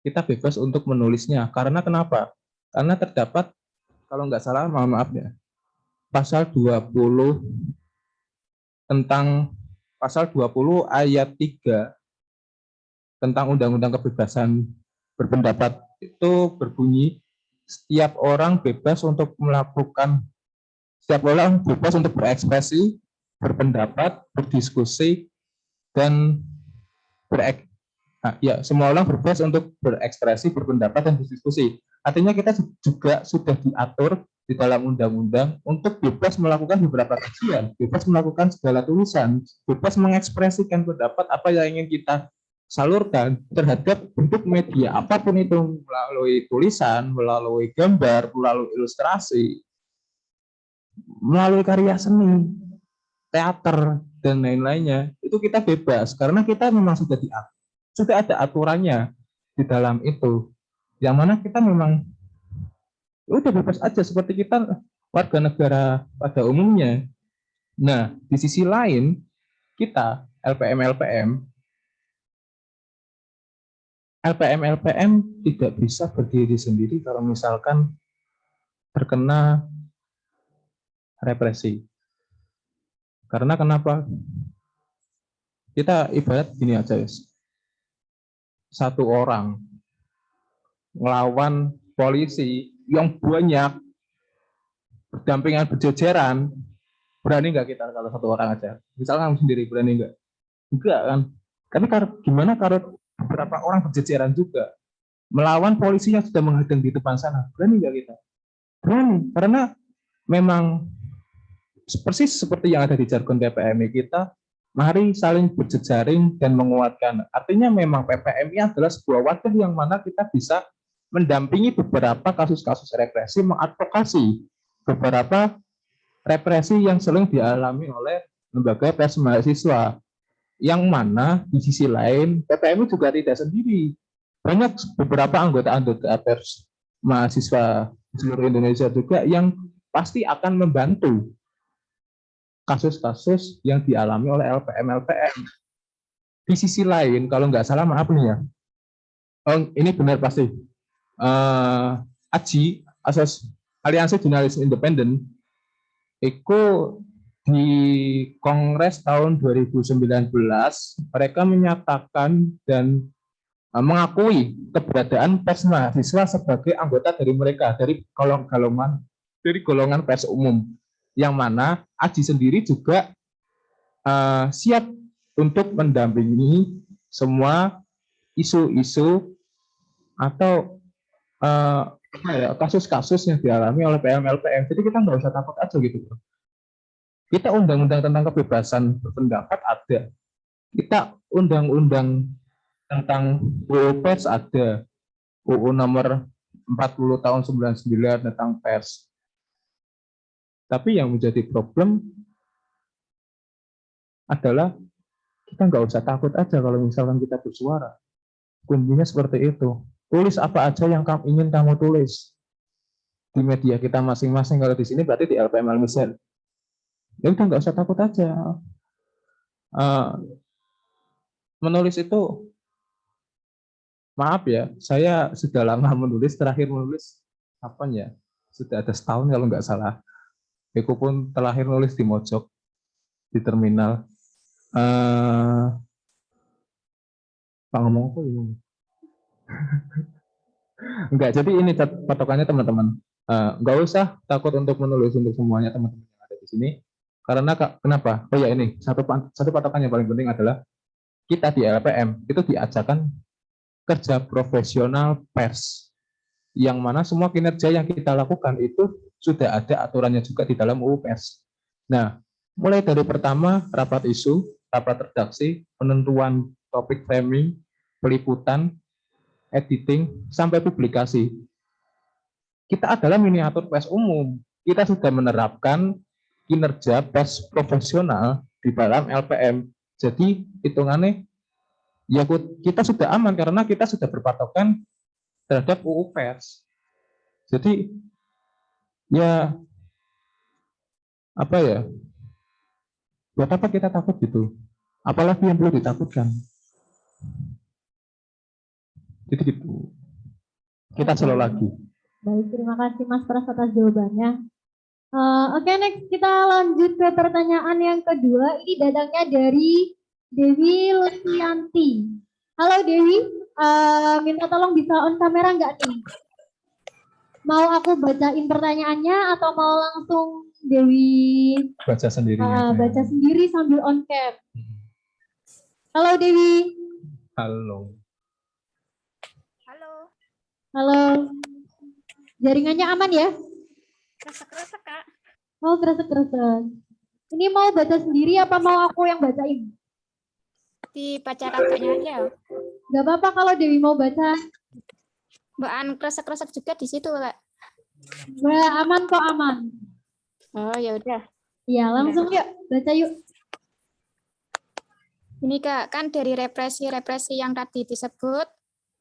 kita bebas untuk menulisnya. Karena kenapa? Karena terdapat, kalau nggak salah, maaf ya, pasal 20 tentang pasal 20 ayat 3 tentang Undang-Undang Kebebasan Berpendapat itu berbunyi, setiap orang bebas untuk berekspresi, berpendapat, berdiskusi, dan semua orang bebas untuk berekspresi, berpendapat, dan berdiskusi. Artinya kita juga sudah diatur di dalam undang-undang untuk bebas melakukan beberapa kajian, bebas melakukan segala tulisan, bebas mengekspresikan pendapat apa yang ingin kita salurkan terhadap bentuk media apapun itu, melalui tulisan, melalui gambar, melalui ilustrasi, melalui karya seni, teater, dan lain-lainnya. Itu kita bebas karena kita memang sudah ada aturannya di dalam itu, yang mana kita memang udah bebas aja seperti kita warga negara pada umumnya. Nah, di sisi lain, kita LPM tidak bisa berdiri sendiri kalau misalkan terkena represi. Karena kenapa? Kita ibarat gini aja, guys. Satu orang ngelawan polisi yang banyak berdampingan berjejeran, berani nggak kita kalau satu orang aja? Misalkan kamu sendiri berani nggak? Enggak kan? Tapi gimana kalau beberapa orang berjejeran juga melawan polisi yang sudah menghadang di depan sana? Berani nggak kita? Berani, karena memang persis seperti yang ada di jargon PPMI kita, mari saling berjejaring dan menguatkan. Artinya memang PPMI adalah sebuah wadah yang mana kita bisa mendampingi beberapa kasus-kasus represi, mengadvokasi beberapa represi yang sering dialami oleh lembaga pers mahasiswa. Yang mana di sisi lain PPMI juga tidak sendiri. Banyak beberapa anggota-anggota pers mahasiswa di seluruh Indonesia juga yang pasti akan membantu kasus-kasus yang dialami oleh LPM. Di sisi lain, kalau nggak salah, maaf nih ya, ini benar pasti, AJI, Aliansi Jurnalis Independen, itu di Kongres tahun 2019, mereka menyatakan dan mengakui keberadaan pers mahasiswa sebagai anggota dari mereka, dari golongan pers umum, yang mana AJI sendiri juga siap untuk mendampingi semua isu-isu atau kasus-kasus yang dialami oleh PMLPM. Jadi kita nggak usah takut aja gitu. Kita undang-undang tentang kebebasan berpendapat ada. Kita undang-undang tentang UU Pers ada. UU nomor 40 tahun 99 tentang pers. Tapi yang menjadi problem adalah kita nggak usah takut aja kalau misalkan kita bersuara. Kuncinya seperti itu. Tulis apa aja yang ingin kamu tulis di media kita masing-masing. Kalau di sini berarti di LPM Al-Misal. Ya udah nggak usah takut aja. Menulis itu, maaf ya, saya sudah lama menulis. Terakhir menulis kapan ya? Sudah ada setahun kalau nggak salah. Aku pun terakhir nulis di Mojok, di terminal. Pak ngomong apa ini? Enggak, jadi ini patokannya teman-teman. Enggak usah takut untuk menulis untuk semuanya teman-teman yang ada di sini. Karena kenapa? Oh ya, ini satu patokan yang paling penting adalah kita di LPM itu diajarkan kerja profesional pers, yang mana semua kinerja yang kita lakukan itu sudah ada aturannya juga di dalam UU Pers. Nah, mulai dari pertama rapat isu, rapat redaksi, penentuan topik framing, peliputan, editing, sampai publikasi. Kita adalah miniatur pers umum. Kita sudah menerapkan kinerja pers profesional di dalam LPM. Jadi hitungannya ya kita sudah aman karena kita sudah berpatokan terhadap UU Pers. Jadi ya apa ya? Buat apa kita takut gitu? Apalagi yang perlu ditakutkan. Jadi gitu. Kita selalu lagi. Baik, terima kasih Mas Pras atas jawabannya. Oke, next kita lanjut ke pertanyaan yang kedua. Ini datangnya dari Dewi Lucianti. Halo Dewi, minta tolong bisa on kamera nggak nih? Mau aku bacain pertanyaannya atau mau langsung Dewi Baca sendiri. baca sendiri sambil on cam? Halo Dewi. Halo. Halo, Halo. Jaringannya aman ya? kresek-kresek Kak. Mau kresek-kresek. Ini mau baca sendiri apa mau aku yang bacain? Dibaca kakaknya aja. Gak apa-apa kalau Dewi mau baca. Mbak An kresek-kresek juga di situ Kak. Mbak, aman kok aman. Oh ya udah. Iya, langsung yuk, baca yuk. Ini Kak, kan dari represi-represi yang tadi disebut,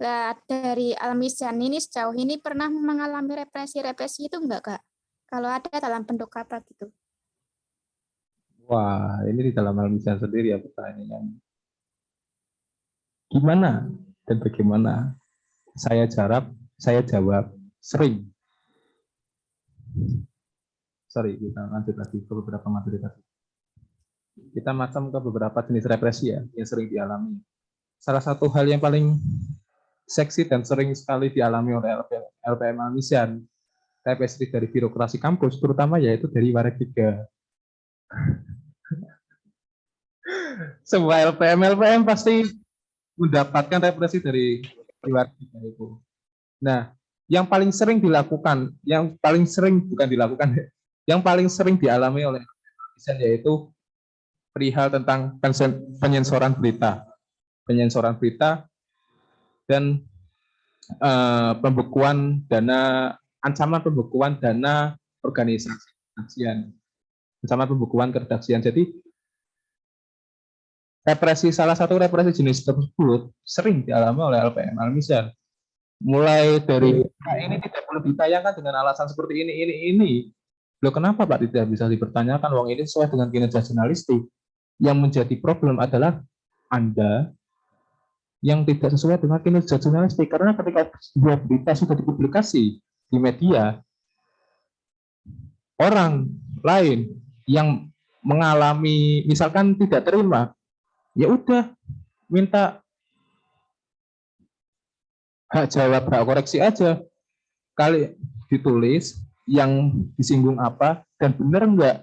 lah dari Al-Mizan ini sejauh ini pernah mengalami represi-represi itu enggak Kak? Kalau ada dalam bentuk apa gitu? Wah, ini di dalam Al-Mizan sendiri ya pertanyaan. Gimana dan bagaimana? Saya jawab sering. Sorry, kita lanjut lagi ke beberapa materi tadi. Kita macam ke beberapa jenis represi ya yang sering dialami. Salah satu hal yang paling seksi dan sering sekali dialami oleh LPM Al-Mizan, represi dari birokrasi kampus, terutama yaitu dari Waregida. Semua LPM pasti mendapatkan represi dari Waregida itu. Nah, yang paling sering dilakukan, yang paling sering bukan dilakukan, yang paling sering dialami oleh Al-Mizan yaitu perihal tentang penyensoran berita dan pembekuan dana, ancaman pembekuan dana organisasi keredaksian, ancaman pembekuan keredaksian. Jadi salah satu represi jenis tersebut sering dialami oleh LPM Al-Mizan. Mulai dari ini tidak boleh ditayangkan dengan alasan seperti ini. Loh, kenapa Pak tidak bisa dipertanyakan? Wong ini sesuai dengan kinerja jurnalistik. Yang menjadi problem adalah Anda yang tidak sesuai dengan kinerja jurnalistik. Karena ketika sebuah berita sudah dipublikasi di media, orang lain yang mengalami misalkan tidak terima, ya udah minta hak jawab, hak koreksi aja. Kali ditulis yang disinggung apa dan benar enggak.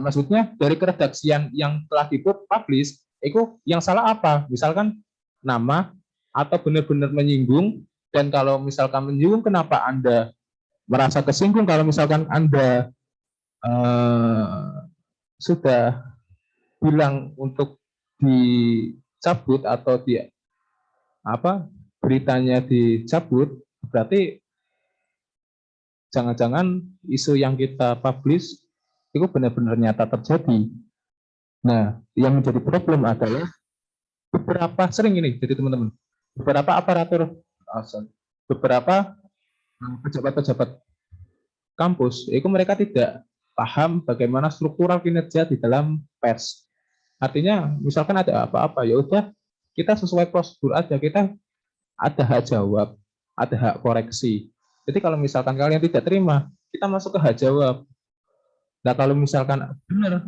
Maksudnya dari keredaksian yang telah dipublish itu yang salah apa, misalkan nama atau benar-benar menyinggung, dan kalau misalkan menyinggung kenapa Anda merasa kesinggung, kalau misalkan Anda sudah bilang untuk dicabut atau beritanya dicabut, berarti jangan-jangan isu yang kita publish itu benar-benar nyata terjadi. Nah, yang menjadi problem adalah beberapa sering ini, jadi teman-teman, beberapa aparatur, beberapa pejabat-pejabat kampus, itu mereka tidak paham bagaimana struktural kinerja di dalam pers. Artinya, misalkan ada apa-apa, ya udah kita sesuai prosedur aja, kita ada hak jawab, ada hak koreksi. Jadi kalau misalkan kalian tidak terima, kita masuk ke hak jawab. Nah, kalau misalkan benar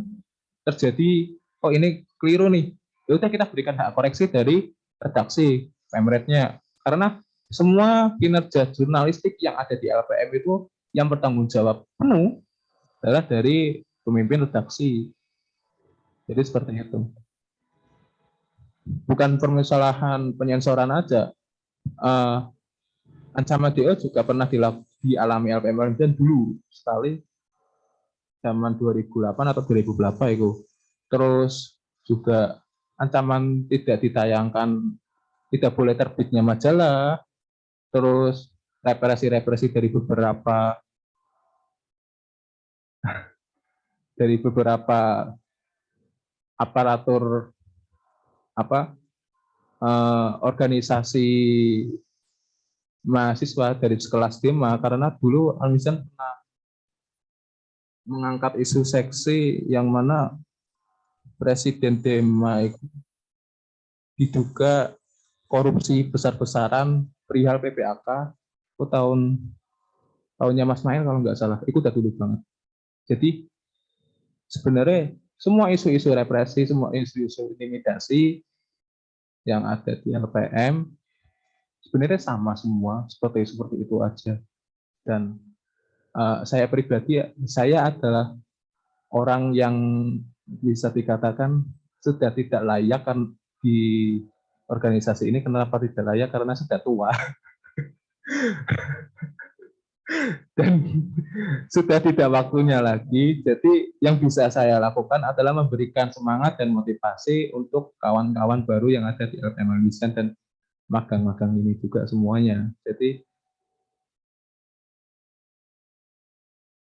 terjadi, oh ini keliru nih, ya udah kita berikan hak koreksi dari redaksi, pemretnya. Karena semua kinerja jurnalistik yang ada di LPM itu yang bertanggung jawab penuh adalah dari pemimpin redaksi. Jadi seperti itu. Bukan permasalahan penyensoran aja. Ancaman DO juga pernah dialami LPM dan dulu sekali zaman 2008 atau 2000 berapa itu. Terus juga ancaman tidak ditayangkan, tidak boleh terbitnya majalah, terus represi-represi dari beberapa aparatur organisasi mahasiswa dari sekelas Dema, karena dulu Al-Mizan pernah mengangkat isu seksi yang mana Presiden Dema itu diduga korupsi besar-besaran perihal PPAK itu tahunnya Mas Nail kalau nggak salah, itu udah dulu banget. Jadi sebenarnya semua isu-isu represi, semua isu-isu intimidasi yang ada di LPM sebenarnya sama semua, seperti itu aja. Dan saya pribadi, saya adalah orang yang bisa dikatakan sudah tidak layak kan di organisasi ini. Kenapa tidak layak? Karena sudah tua dan sudah tidak waktunya lagi. Jadi yang bisa saya lakukan adalah memberikan semangat dan motivasi untuk kawan-kawan baru yang ada di LPM Al-Mizan dan magang-magang ini juga semuanya. Jadi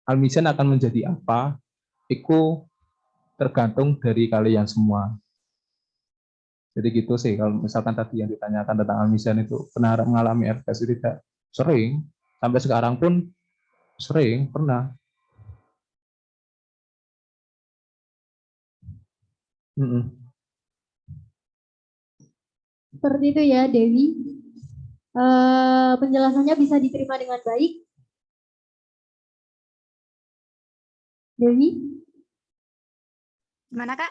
Al-Mizan akan menjadi apa? Itu tergantung dari kalian semua. Jadi gitu sih, kalau misalkan tadi yang ditanyakan tentang Al-Mizan itu pernah mengalami represi tidak? Sering, sampai sekarang pun sering, pernah. Mm-mm. Seperti itu ya, Dewi. Penjelasannya bisa diterima dengan baik. Dewi, Gimana, Kak?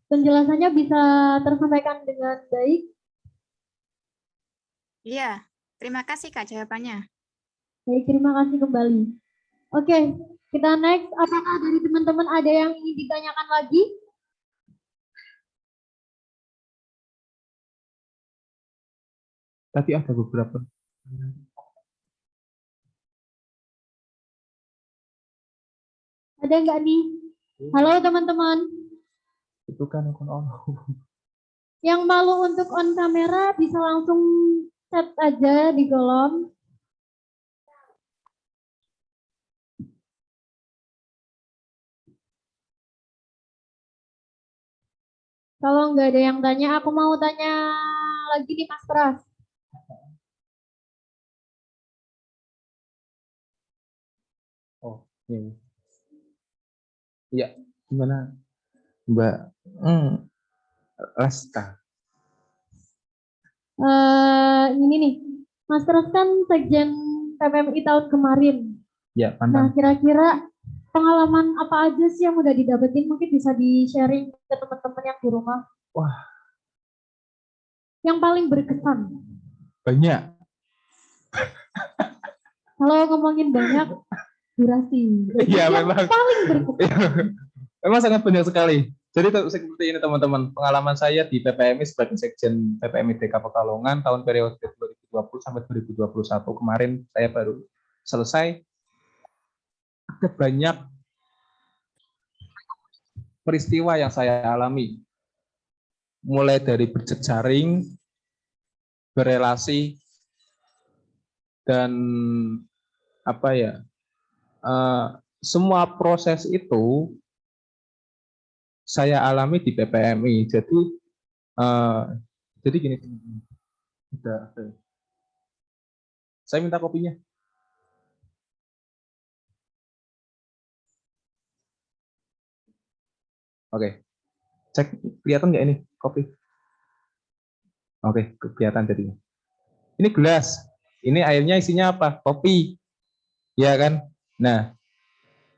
penjelasannya bisa tersampaikan dengan baik. Iya, terima kasih, Kak, jawabannya. Baik, terima kasih kembali. Oke, kita next. Apakah dari teman-teman ada yang ingin ditanyakan lagi? Tadi ada beberapa. Ada nggak nih? Halo teman-teman. Itu kan akun on. Yang malu untuk on kamera bisa langsung chat aja di kolom. Kalau nggak ada yang tanya, aku mau tanya lagi nih Mas Pras. Oh, ini. Iya, gimana Mbak Lesta? Ini nih, Mas Pras kan sekjen PPMI tahun kemarin. Ya, Nah, pantang. kira-kira pengalaman apa aja sih yang udah didapetin? Mungkin bisa di-sharing ke teman-teman yang di rumah. Wah, Yang paling berkesan. banyak. Kalau ngomongin banyak, durasi. Iya, Yang memang. paling berkesan. Memang sangat banyak sekali. Jadi seperti ini teman-teman, pengalaman saya di PPMI sebagai Sekjen PPMI DK Pekalongan tahun periode 2020 sampai 2021 kemarin saya baru selesai. Ada banyak peristiwa yang saya alami, mulai dari berjejaring, berelasi, dan apa ya, semua proses itu saya alami di PPMI. Jadi gini, udah. Saya minta kopinya. Oke, cek kelihatan nggak ini kopi? Oke, kelihatan jadinya. Ini gelas, ini airnya isinya apa? Kopi, ya kan? Nah,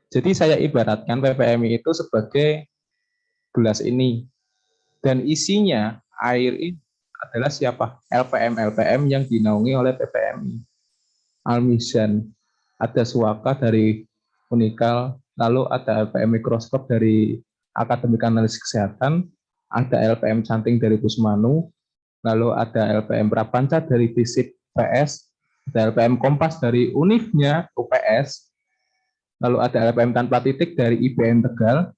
jadi saya ibaratkan PPMI itu sebagai gelas ini, dan isinya air ini adalah siapa? LPM yang dinaungi oleh PPMI. Almisan, ada Suaka dari Unikal, lalu ada LPM Mikroskop dari Akademik Analisis Kesehatan, ada LPM Canting dari Pusmanu, lalu ada LPM Prapanca dari FISIP PS, ada LPM Kompas dari Unifnya UPS, lalu ada LPM Tanpa Titik dari IBN Tegal,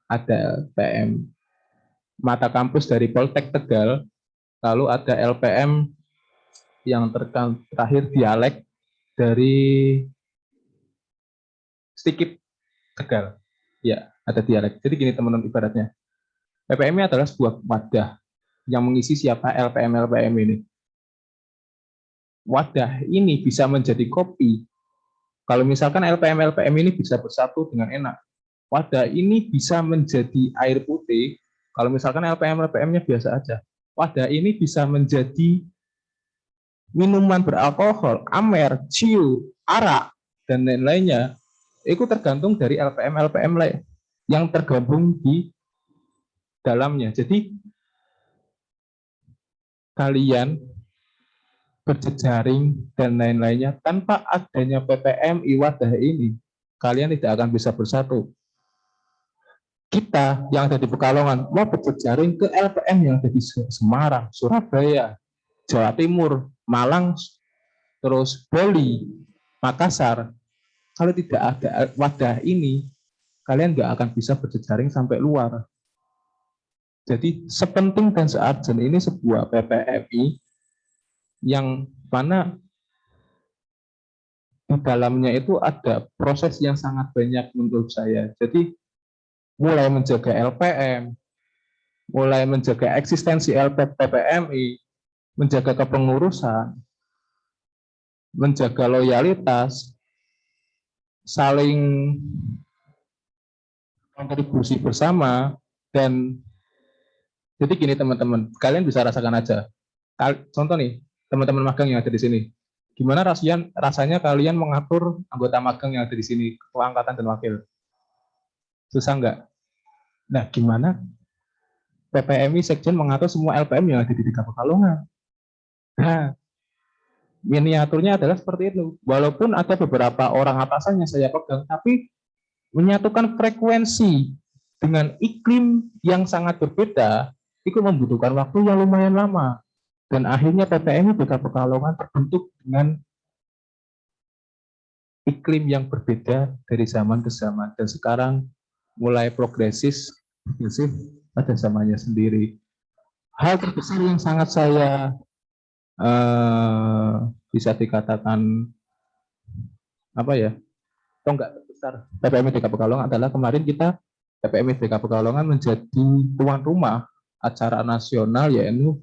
ada LPM Mata Kampus dari Poltek Tegal, lalu ada LPM yang terakhir dialek dari Stikip Tegal. Ya, ada dialek. Jadi gini teman-teman ibaratnya. PPMI adalah sebuah wadah yang mengisi siapa LPM ini. Wadah ini bisa menjadi kopi. Kalau misalkan LPM ini bisa bersatu dengan enak. Wadah ini bisa menjadi air putih. Kalau misalkan LPM-nya biasa aja. Wadah ini bisa menjadi minuman beralkohol, amer, ciu, arak, dan lain-lainnya. Itu tergantung dari LPM lain yang tergabung di dalamnya. Jadi kalian berjejaring dan lain-lainnya tanpa adanya PPMI wadah ini, kalian tidak akan bisa bersatu. Kita yang ada di Pekalongan mau berjejaring ke LPM yang ada di Semarang, Surabaya, Jawa Timur, Malang, terus Bali, Makassar. Kalau tidak ada wadah ini, kalian nggak akan bisa berjejaring sampai luar. Jadi sepenting dan searjen ini sebuah PPMI yang mana di dalamnya itu ada proses yang sangat banyak menurut saya. Jadi mulai menjaga LPM, mulai menjaga eksistensi PPMI, menjaga kepengurusan, menjaga loyalitas, saling kontribusi bersama, Dan jadi gini teman-teman, kalian bisa rasakan aja. Contoh nih, teman-teman magang yang ada di sini. Gimana rasanya kalian mengatur anggota magang yang ada di sini, ketua angkatan dan wakil? Susah nggak? Nah, gimana PPMI Sekjen mengatur semua LPM yang ada di 3 Pekalongan? Nah, miniaturnya adalah seperti itu. Walaupun ada beberapa orang atasannya saya pegang, tapi menyatukan frekuensi dengan iklim yang sangat berbeda, itu membutuhkan waktu yang lumayan lama. Dan akhirnya PPMI 3 Pekalongan terbentuk dengan iklim yang berbeda dari zaman ke zaman. Dan sekarang mulai progresif pada zamannya sendiri. Hal terbesar yang sangat saya bisa dikatakan apa ya, atau enggak terbesar PPMI 3 Pekalongan adalah kemarin kita PPMI 3 Pekalongan menjadi tuan rumah acara nasional yaitu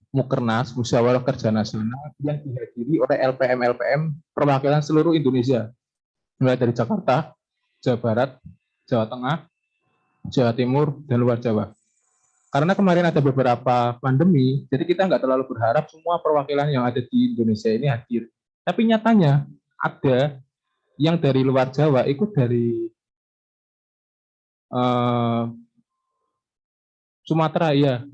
Mukernas, Musyawarah Kerja Nasional, yang dihadiri oleh LPM-LPM perwakilan seluruh Indonesia, mulai dari Jakarta, Jawa Barat, Jawa Tengah, Jawa Timur, dan luar Jawa. Karena kemarin ada beberapa pandemi, jadi kita nggak terlalu berharap semua perwakilan yang ada di Indonesia ini hadir. Tapi nyatanya ada yang dari luar Jawa, ikut dari Sumatera, ya.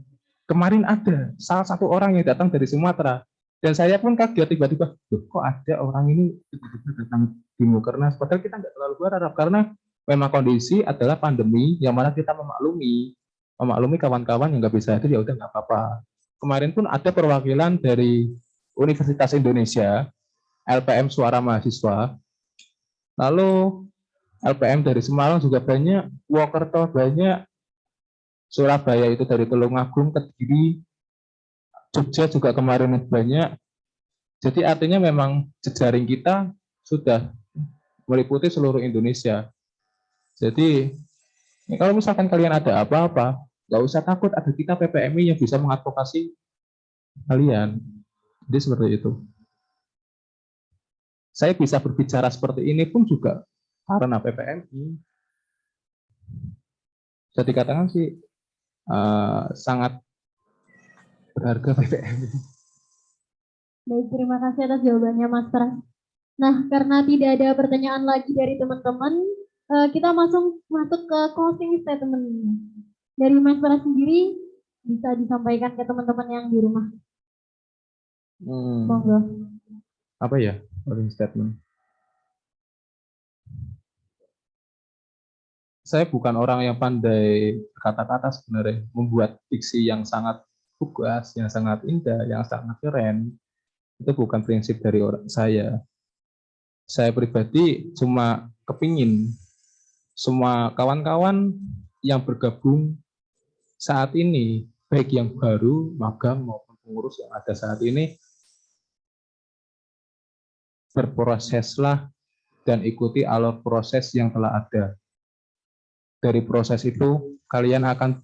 Kemarin ada salah satu orang yang datang dari Sumatera, dan saya pun kaget tiba-tiba, kok ada orang ini tiba-tiba datang di Mukernas, padahal kita nggak terlalu berharap karena memang kondisi adalah pandemi yang mana kita memaklumi kawan-kawan yang nggak bisa hadir, ya udah nggak apa-apa. Kemarin pun ada perwakilan dari Universitas Indonesia, LPM Suara Mahasiswa, lalu LPM dari Semarang juga banyak, Purwokerto banyak, Surabaya itu dari Tulungagung, Kediri, Jogja juga kemarin banyak. Jadi artinya memang jejaring kita sudah meliputi seluruh Indonesia. Jadi kalau misalkan kalian ada apa-apa, nggak usah takut, ada kita PPMI yang bisa mengadvokasi kalian. Jadi seperti itu. Saya bisa berbicara seperti ini pun juga karena PPMI. Bisa dikatakan sih sangat berharga PPMI. Baik, terima kasih atas jawabannya Mas Pras. Nah, karena tidak ada pertanyaan lagi dari teman-teman, kita masuk ke closing statement. Dari Mas Pras sendiri bisa disampaikan ke teman-teman yang di rumah. Monggo. Apa ya closing statement? Saya bukan orang yang pandai kata-kata sebenarnya, membuat diksi yang sangat lugas, yang sangat indah, yang sangat keren. Itu bukan prinsip dari orang saya. Saya pribadi cuma kepingin semua kawan-kawan yang bergabung saat ini, baik yang baru, magang maupun pengurus yang ada saat ini, berproseslah dan ikuti alur proses yang telah ada. Dari proses itu kalian akan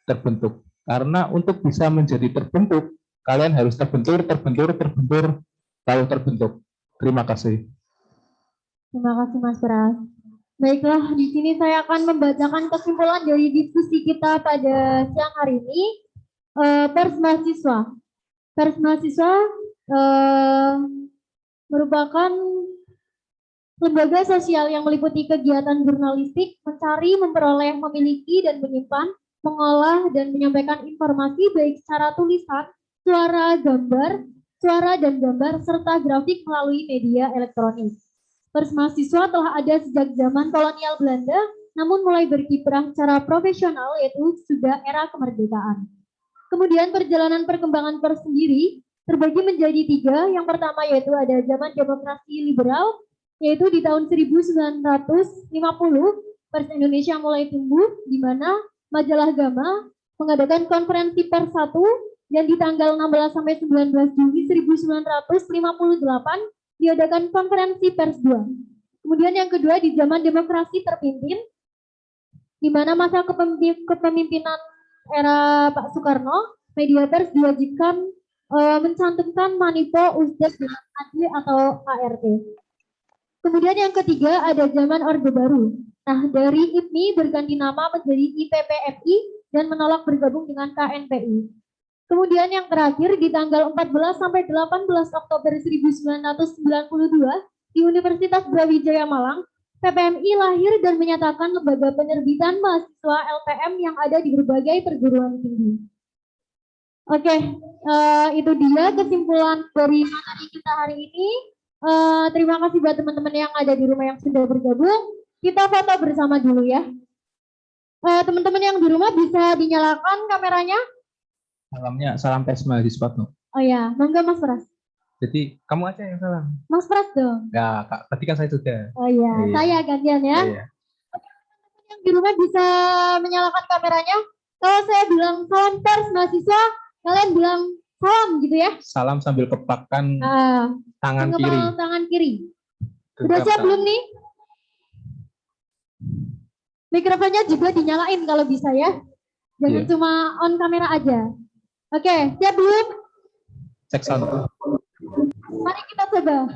terbentuk. Karena untuk bisa menjadi terbentuk, kalian harus terbentur, lalu terbentuk. Terima kasih. Terima kasih Mas Pras. Baiklah, di sini saya akan membacakan kesimpulan dari diskusi kita pada siang hari ini. Pers mahasiswa. Pers mahasiswa merupakan lembaga sosial yang meliputi kegiatan jurnalistik, mencari, memperoleh, memiliki, dan menyimpan, mengolah, dan menyampaikan informasi baik secara tulisan, suara, dan gambar, serta grafik melalui media elektronik. Pers mahasiswa telah ada sejak zaman kolonial Belanda, namun mulai berkiprah secara profesional yaitu sudah era kemerdekaan. Kemudian perjalanan perkembangan pers sendiri terbagi menjadi 3. Yang pertama yaitu ada zaman demokrasi liberal, yaitu di tahun 1950 pers Indonesia mulai tumbuh, di mana majalah Gama mengadakan konferensi pers 1 dan di tanggal 16 sampai 19 Juli 1958 diadakan konferensi pers 2. Kemudian yang kedua di zaman demokrasi terpimpin, di mana masa kepemimpinan era Pak Soekarno, media pers diwajibkan mencantumkan Manipo, Usdek, dan Adli atau ART. Kemudian yang ketiga ada zaman Orde Baru, Nah, dari IPMI berganti nama menjadi IPPFI dan menolak bergabung dengan KNPI. Kemudian yang terakhir di tanggal 14 sampai 18 Oktober 1992 di Universitas Brawijaya Malang, PPMI lahir dan menyatakan lembaga penerbitan mahasiswa LPM yang ada di berbagai perguruan tinggi. Oke, itu dia kesimpulan dari materi kita hari ini. Terima kasih buat teman-teman yang ada di rumah yang sudah bergabung. Kita foto bersama dulu ya. Teman-teman yang di rumah bisa dinyalakan kameranya. Salam tes mahasiswa tuh. Oh ya, monggo Mas Pras. Jadi kamu aja yang salam. Mas Pras dong. Ya, Kak, tadi kan saya sudah. Oh iya, Iya. saya gantian ya. Iya. Yang di rumah bisa menyalakan kameranya. Kalau saya bilang salam pers mahasiswa, kalian bilang salam gitu ya. Salam sambil kepakkan tangan Mengepal kiri. tangan kiri. Udah siap belum nih? Mikrofonnya juga dinyalain kalau bisa ya. Jangan Iya. cuma on kamera aja. Oke, siap belum? Cek sound. Mari kita coba.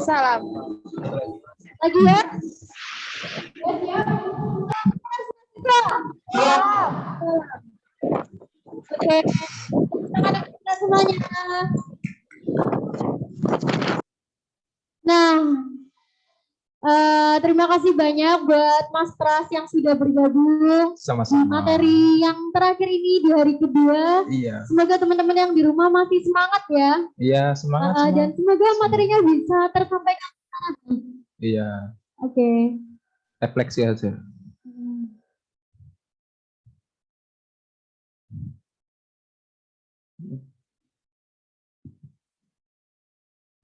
Salam. Lagi ya? Ya. Oke. Tangan kita semuanya. Nah, terima kasih banyak buat Mas Pras yang sudah bergabung di Sama-sama. materi yang terakhir ini di hari kedua. Iya. Semoga teman-teman yang di rumah masih semangat ya. Iya, semangat. Dan semoga materinya bisa tersampaikan. Iya. Oke. Refleksi aja.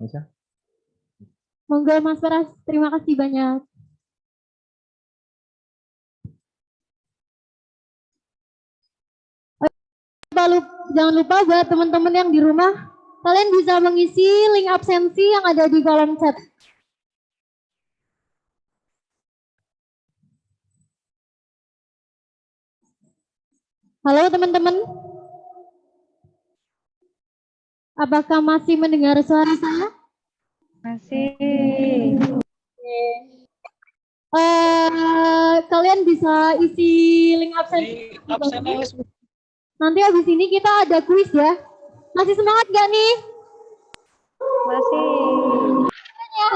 Bisa? Monggo Mas Pras, terima kasih banyak. Jangan lupa buat teman-teman yang di rumah, kalian bisa mengisi link absensi yang ada di kolom chat. Halo teman-teman. Apakah masih mendengar suara saya? Masih. Kalian bisa isi link absensi. Nanti habis ini kita ada kuis ya. Masih semangat gak nih? Masih. Ya.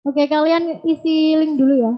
Oke, kalian isi link dulu ya.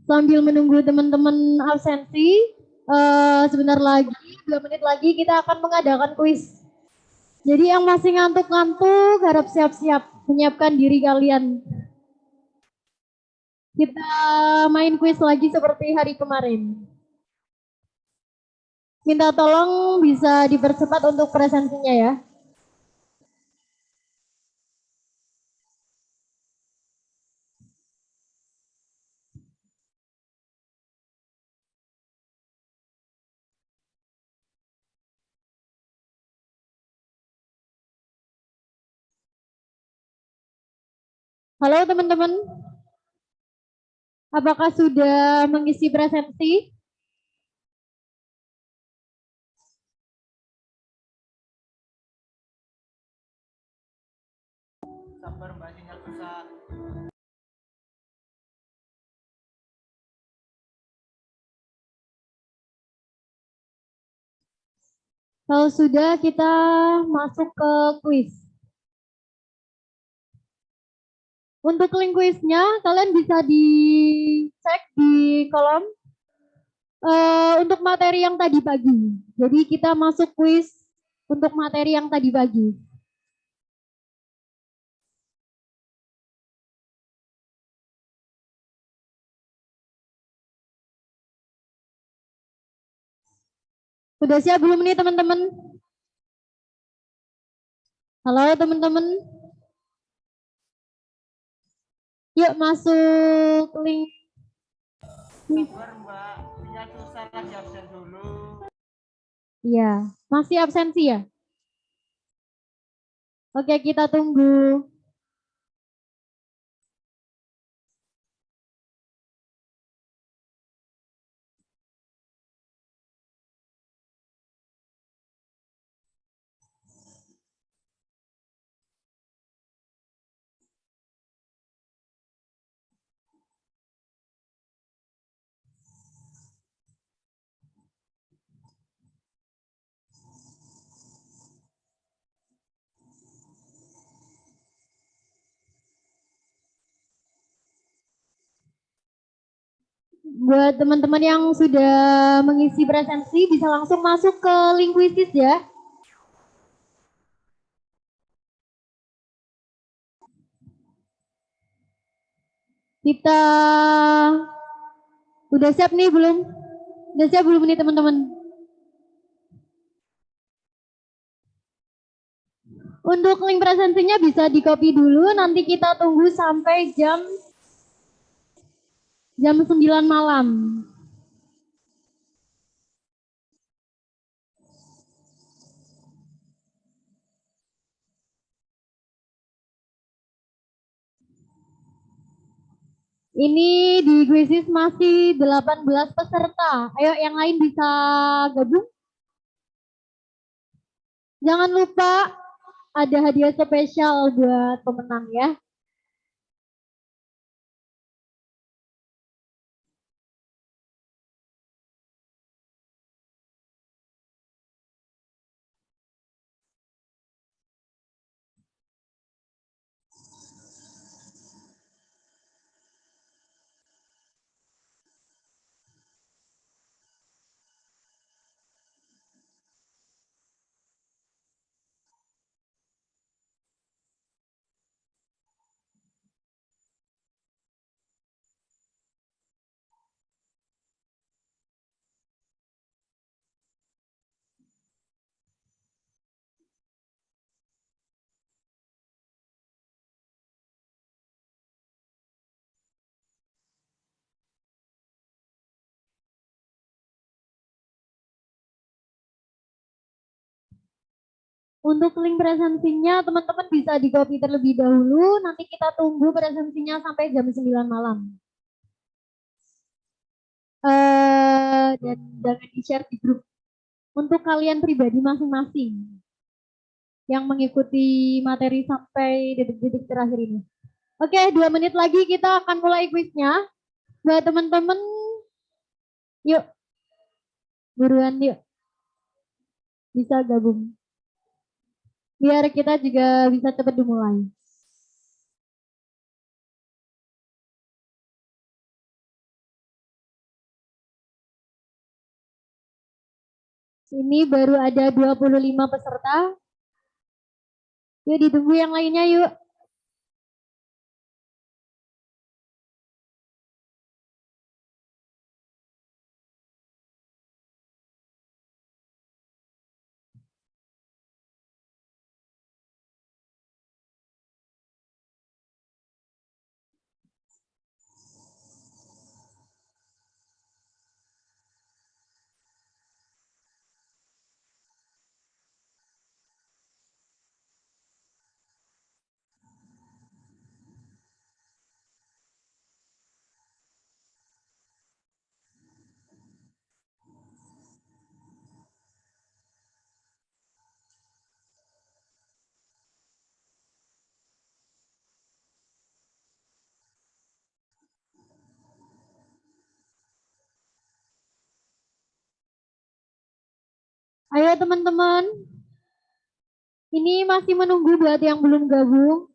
Sambil menunggu teman-teman absensi, sebentar lagi, 2 menit lagi kita akan mengadakan kuis. Jadi yang masih ngantuk-ngantuk harap siap-siap menyiapkan diri kalian. Kita main kuis lagi seperti hari kemarin. Minta tolong bisa dipercepat untuk presensinya ya. Halo teman-teman, apakah sudah mengisi presensi? Sabar Mbak, sinyal susah. Kalau sudah, kita masuk ke kuis. Untuk link kuisnya, kalian bisa dicek di kolom untuk materi yang tadi pagi. Jadi kita masuk kuis untuk materi yang tadi pagi. Udah siap belum nih teman-teman? Halo teman-teman. Yuk masuk link. Sabar Mbak, punya susah lagi absen dulu. Iya, masih absensi ya? Oke, kita tunggu. Buat teman-teman yang sudah mengisi presensi bisa langsung masuk ke link Quizizz ya. Kita udah siap nih belum? Udah siap belum nih teman-teman? Untuk link presensinya bisa di copy dulu, nanti kita tunggu sampai jam 9 malam. Ini di Quizizz masih 18 peserta. Ayo yang lain bisa gabung. Jangan lupa ada hadiah spesial buat pemenang ya. Untuk link presensinya teman-teman bisa di copy terlebih dahulu, nanti kita tunggu presensinya sampai jam 9 malam. Dan jangan di-share di grup untuk kalian pribadi masing-masing yang mengikuti materi sampai detik-detik terakhir ini. Oke, 2 menit lagi kita akan mulai kuisnya. Buat teman-teman, yuk, buruan yuk, bisa gabung. Biar kita juga bisa cepat dimulai. Ini baru ada 25 peserta. Yuk ditunggu yang lainnya yuk. Ayo teman-teman. Ini masih menunggu buat yang belum gabung.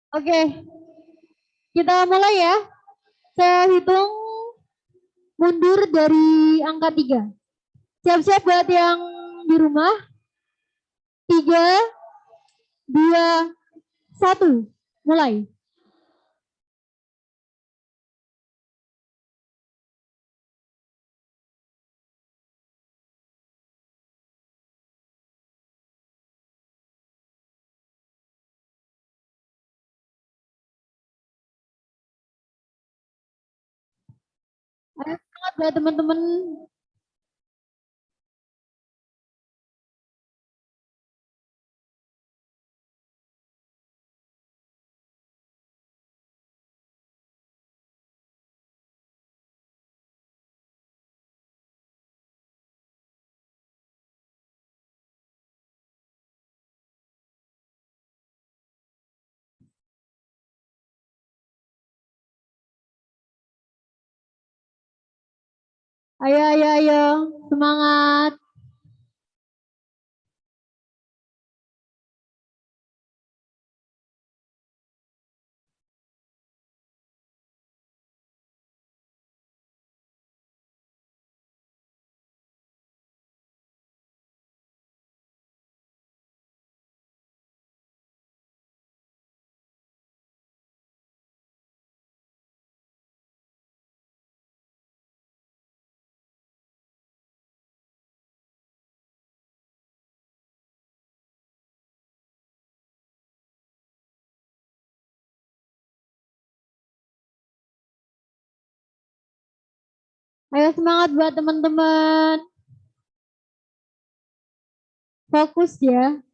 Oke, kita mulai ya. Saya hitung mundur dari angka 3. Siap-siap buat yang di rumah. 3, 2, 1. Mulai. Ayo semangat buat teman-teman. Ayo, ayo, ayo. Semangat. Ayo semangat buat teman-teman. Fokus ya.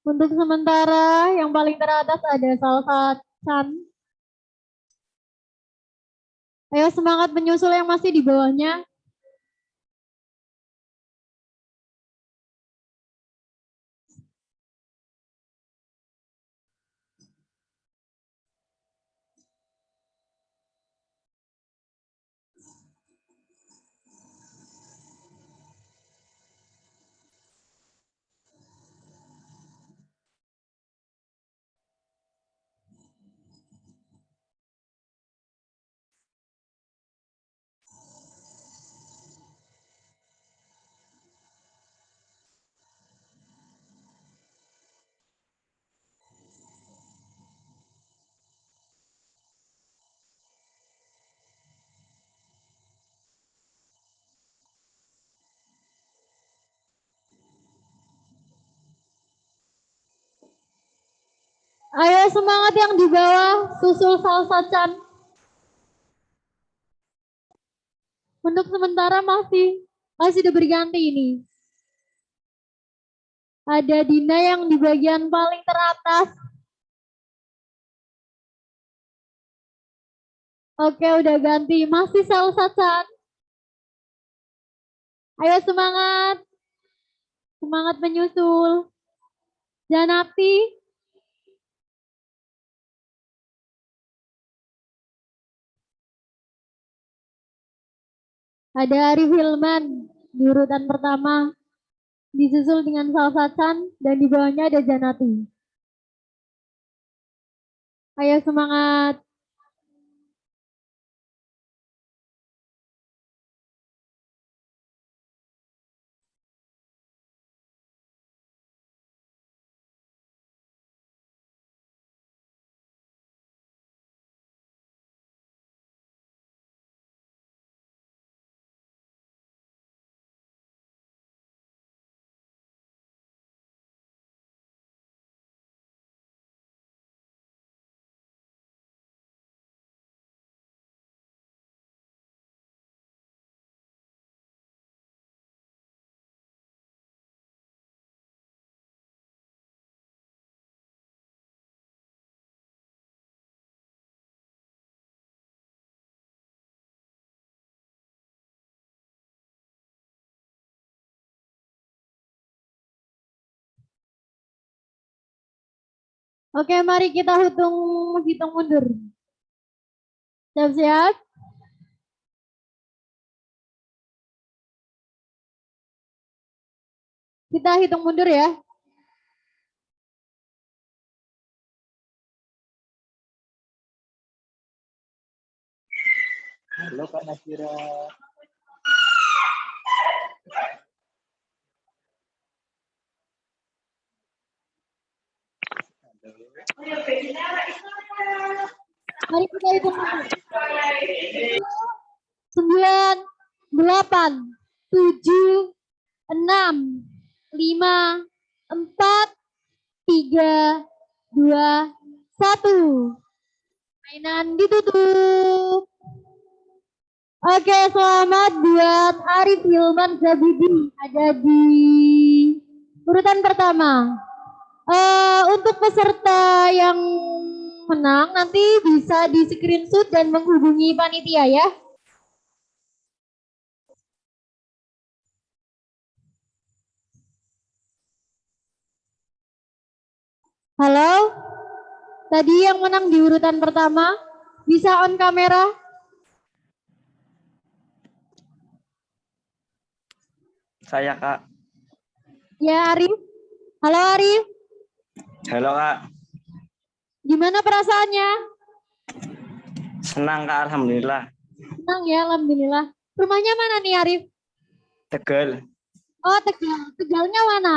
Untuk sementara yang paling teratas ada Salsa Chan. Ayo semangat menyusul yang masih di bawahnya. Ayo semangat yang di bawah, susul Salsa Chan. Untuk sementara masih diberi ganti ini. Ada Dina yang di bagian paling teratas. Oke, udah ganti. Masih Salsa Chan. Ayo semangat. Semangat menyusul. Janati. Ada Arif Hilman di urutan pertama. Disusul dengan Salsa Chan dan di bawahnya ada Janati. Ayo semangat. Oke, mari kita hitung mundur. Siap-siap? Kita hitung mundur ya. Halo Kak Nazira. Mari kita hitung mundur. 9, 8, 7, 6, 5, 4, 3, 2, 1. Mainan ditutup. Oke, selamat buat Arif Hilman Zabidi. Ada di urutan pertama. Untuk peserta yang menang nanti bisa di screenshot dan menghubungi panitia ya. Halo, tadi yang menang di urutan pertama bisa on kamera? Saya Kak. Ya Arif. Halo Arif, Halo Kak. gimana perasaannya? Senang Kak, Alhamdulillah. Senang ya, alhamdulillah. Rumahnya mana nih Arif? Tegal, Oh Tegal, Tegalnya mana?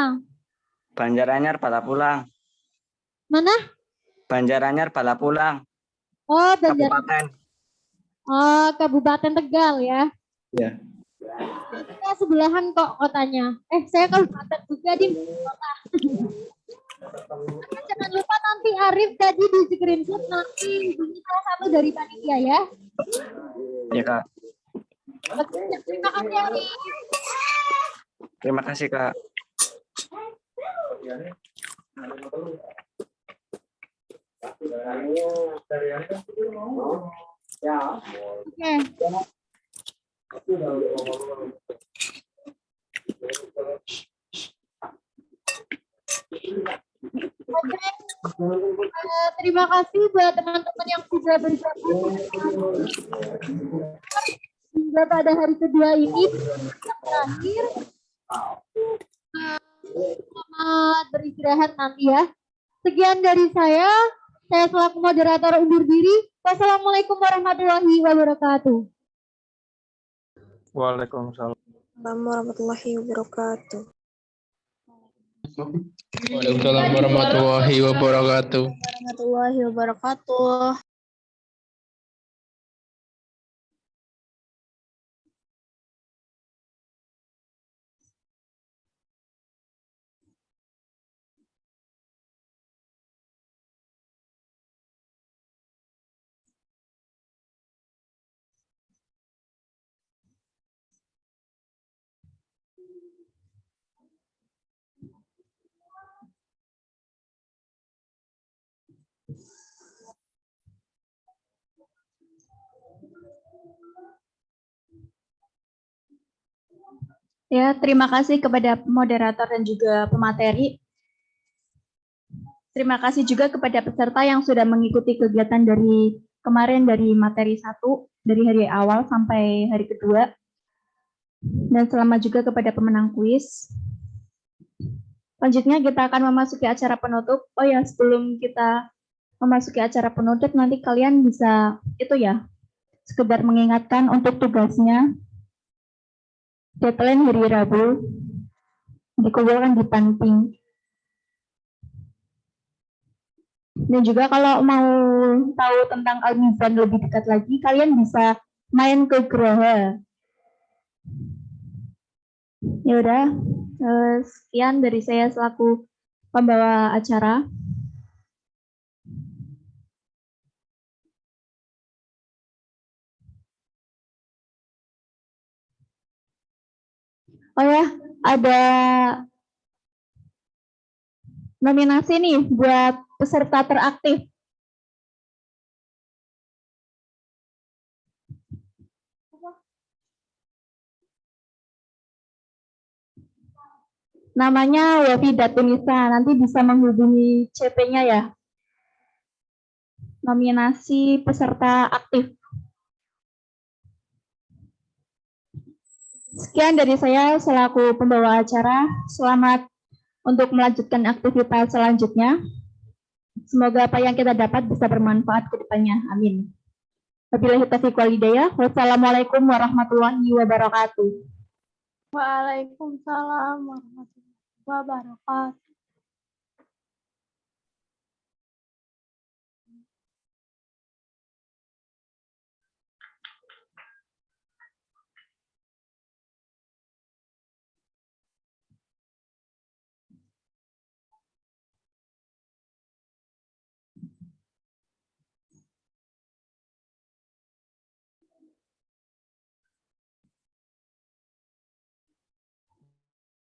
Banjaranyar, Balapulang. Mana? Banjaranyar, Balapulang. Oh Banjar. Kabupaten. Oh Kabupaten Tegal ya. Ya. Kita sebelahan kok kotanya. Saya kabupaten juga di kota. Jangan lupa nanti Arif tadi di screenshot nanti hubungi salah satu dari panitia ya. Ya Kak. Oke, terima kasih Arif. Terima kasih Kak. Oke. Terima kasih buat teman-teman yang sudah bergabung hingga pada hari kedua ini. Yang terakhir, selamat beristirahat nanti ya. Sekian dari saya selaku moderator undur diri. Wassalamualaikum warahmatullahi wabarakatuh. Waalaikumsalam. Warahmatullahi wabarakatuh. Waalaikumsalam warahmatullahi wabarakatuh. Warahmatullahi wabarakatuh. Ya, terima kasih kepada moderator dan juga pemateri. Terima kasih juga kepada peserta yang sudah mengikuti kegiatan dari kemarin dari materi 1, dari hari awal sampai hari kedua. Dan selamat juga kepada pemenang kuis. Selanjutnya kita akan memasuki acara penutup. Oh ya, sebelum kita memasuki acara penutup, nanti kalian bisa itu ya, sekedar mengingatkan untuk tugasnya. Deadline hari Rabu dikumpulkan di Panping. Dan juga kalau mau tahu tentang Al-Mizan lebih dekat lagi, kalian bisa main ke Graha. Ya udah, sekian dari saya selaku pembawa acara. Oh ya, ada nominasi nih buat peserta teraktif. Namanya Wafi Datunisa, nanti bisa menghubungi CP-nya ya. nominasi peserta aktif. Sekian dari saya selaku pembawa acara. Selamat untuk melanjutkan aktivitas selanjutnya. Semoga apa yang kita dapat bisa bermanfaat ke depannya. Amin. Wabillahi taufiq wal hidayah. Wassalamualaikum warahmatullahi wabarakatuh. Waalaikumsalam warahmatullahi wabarakatuh.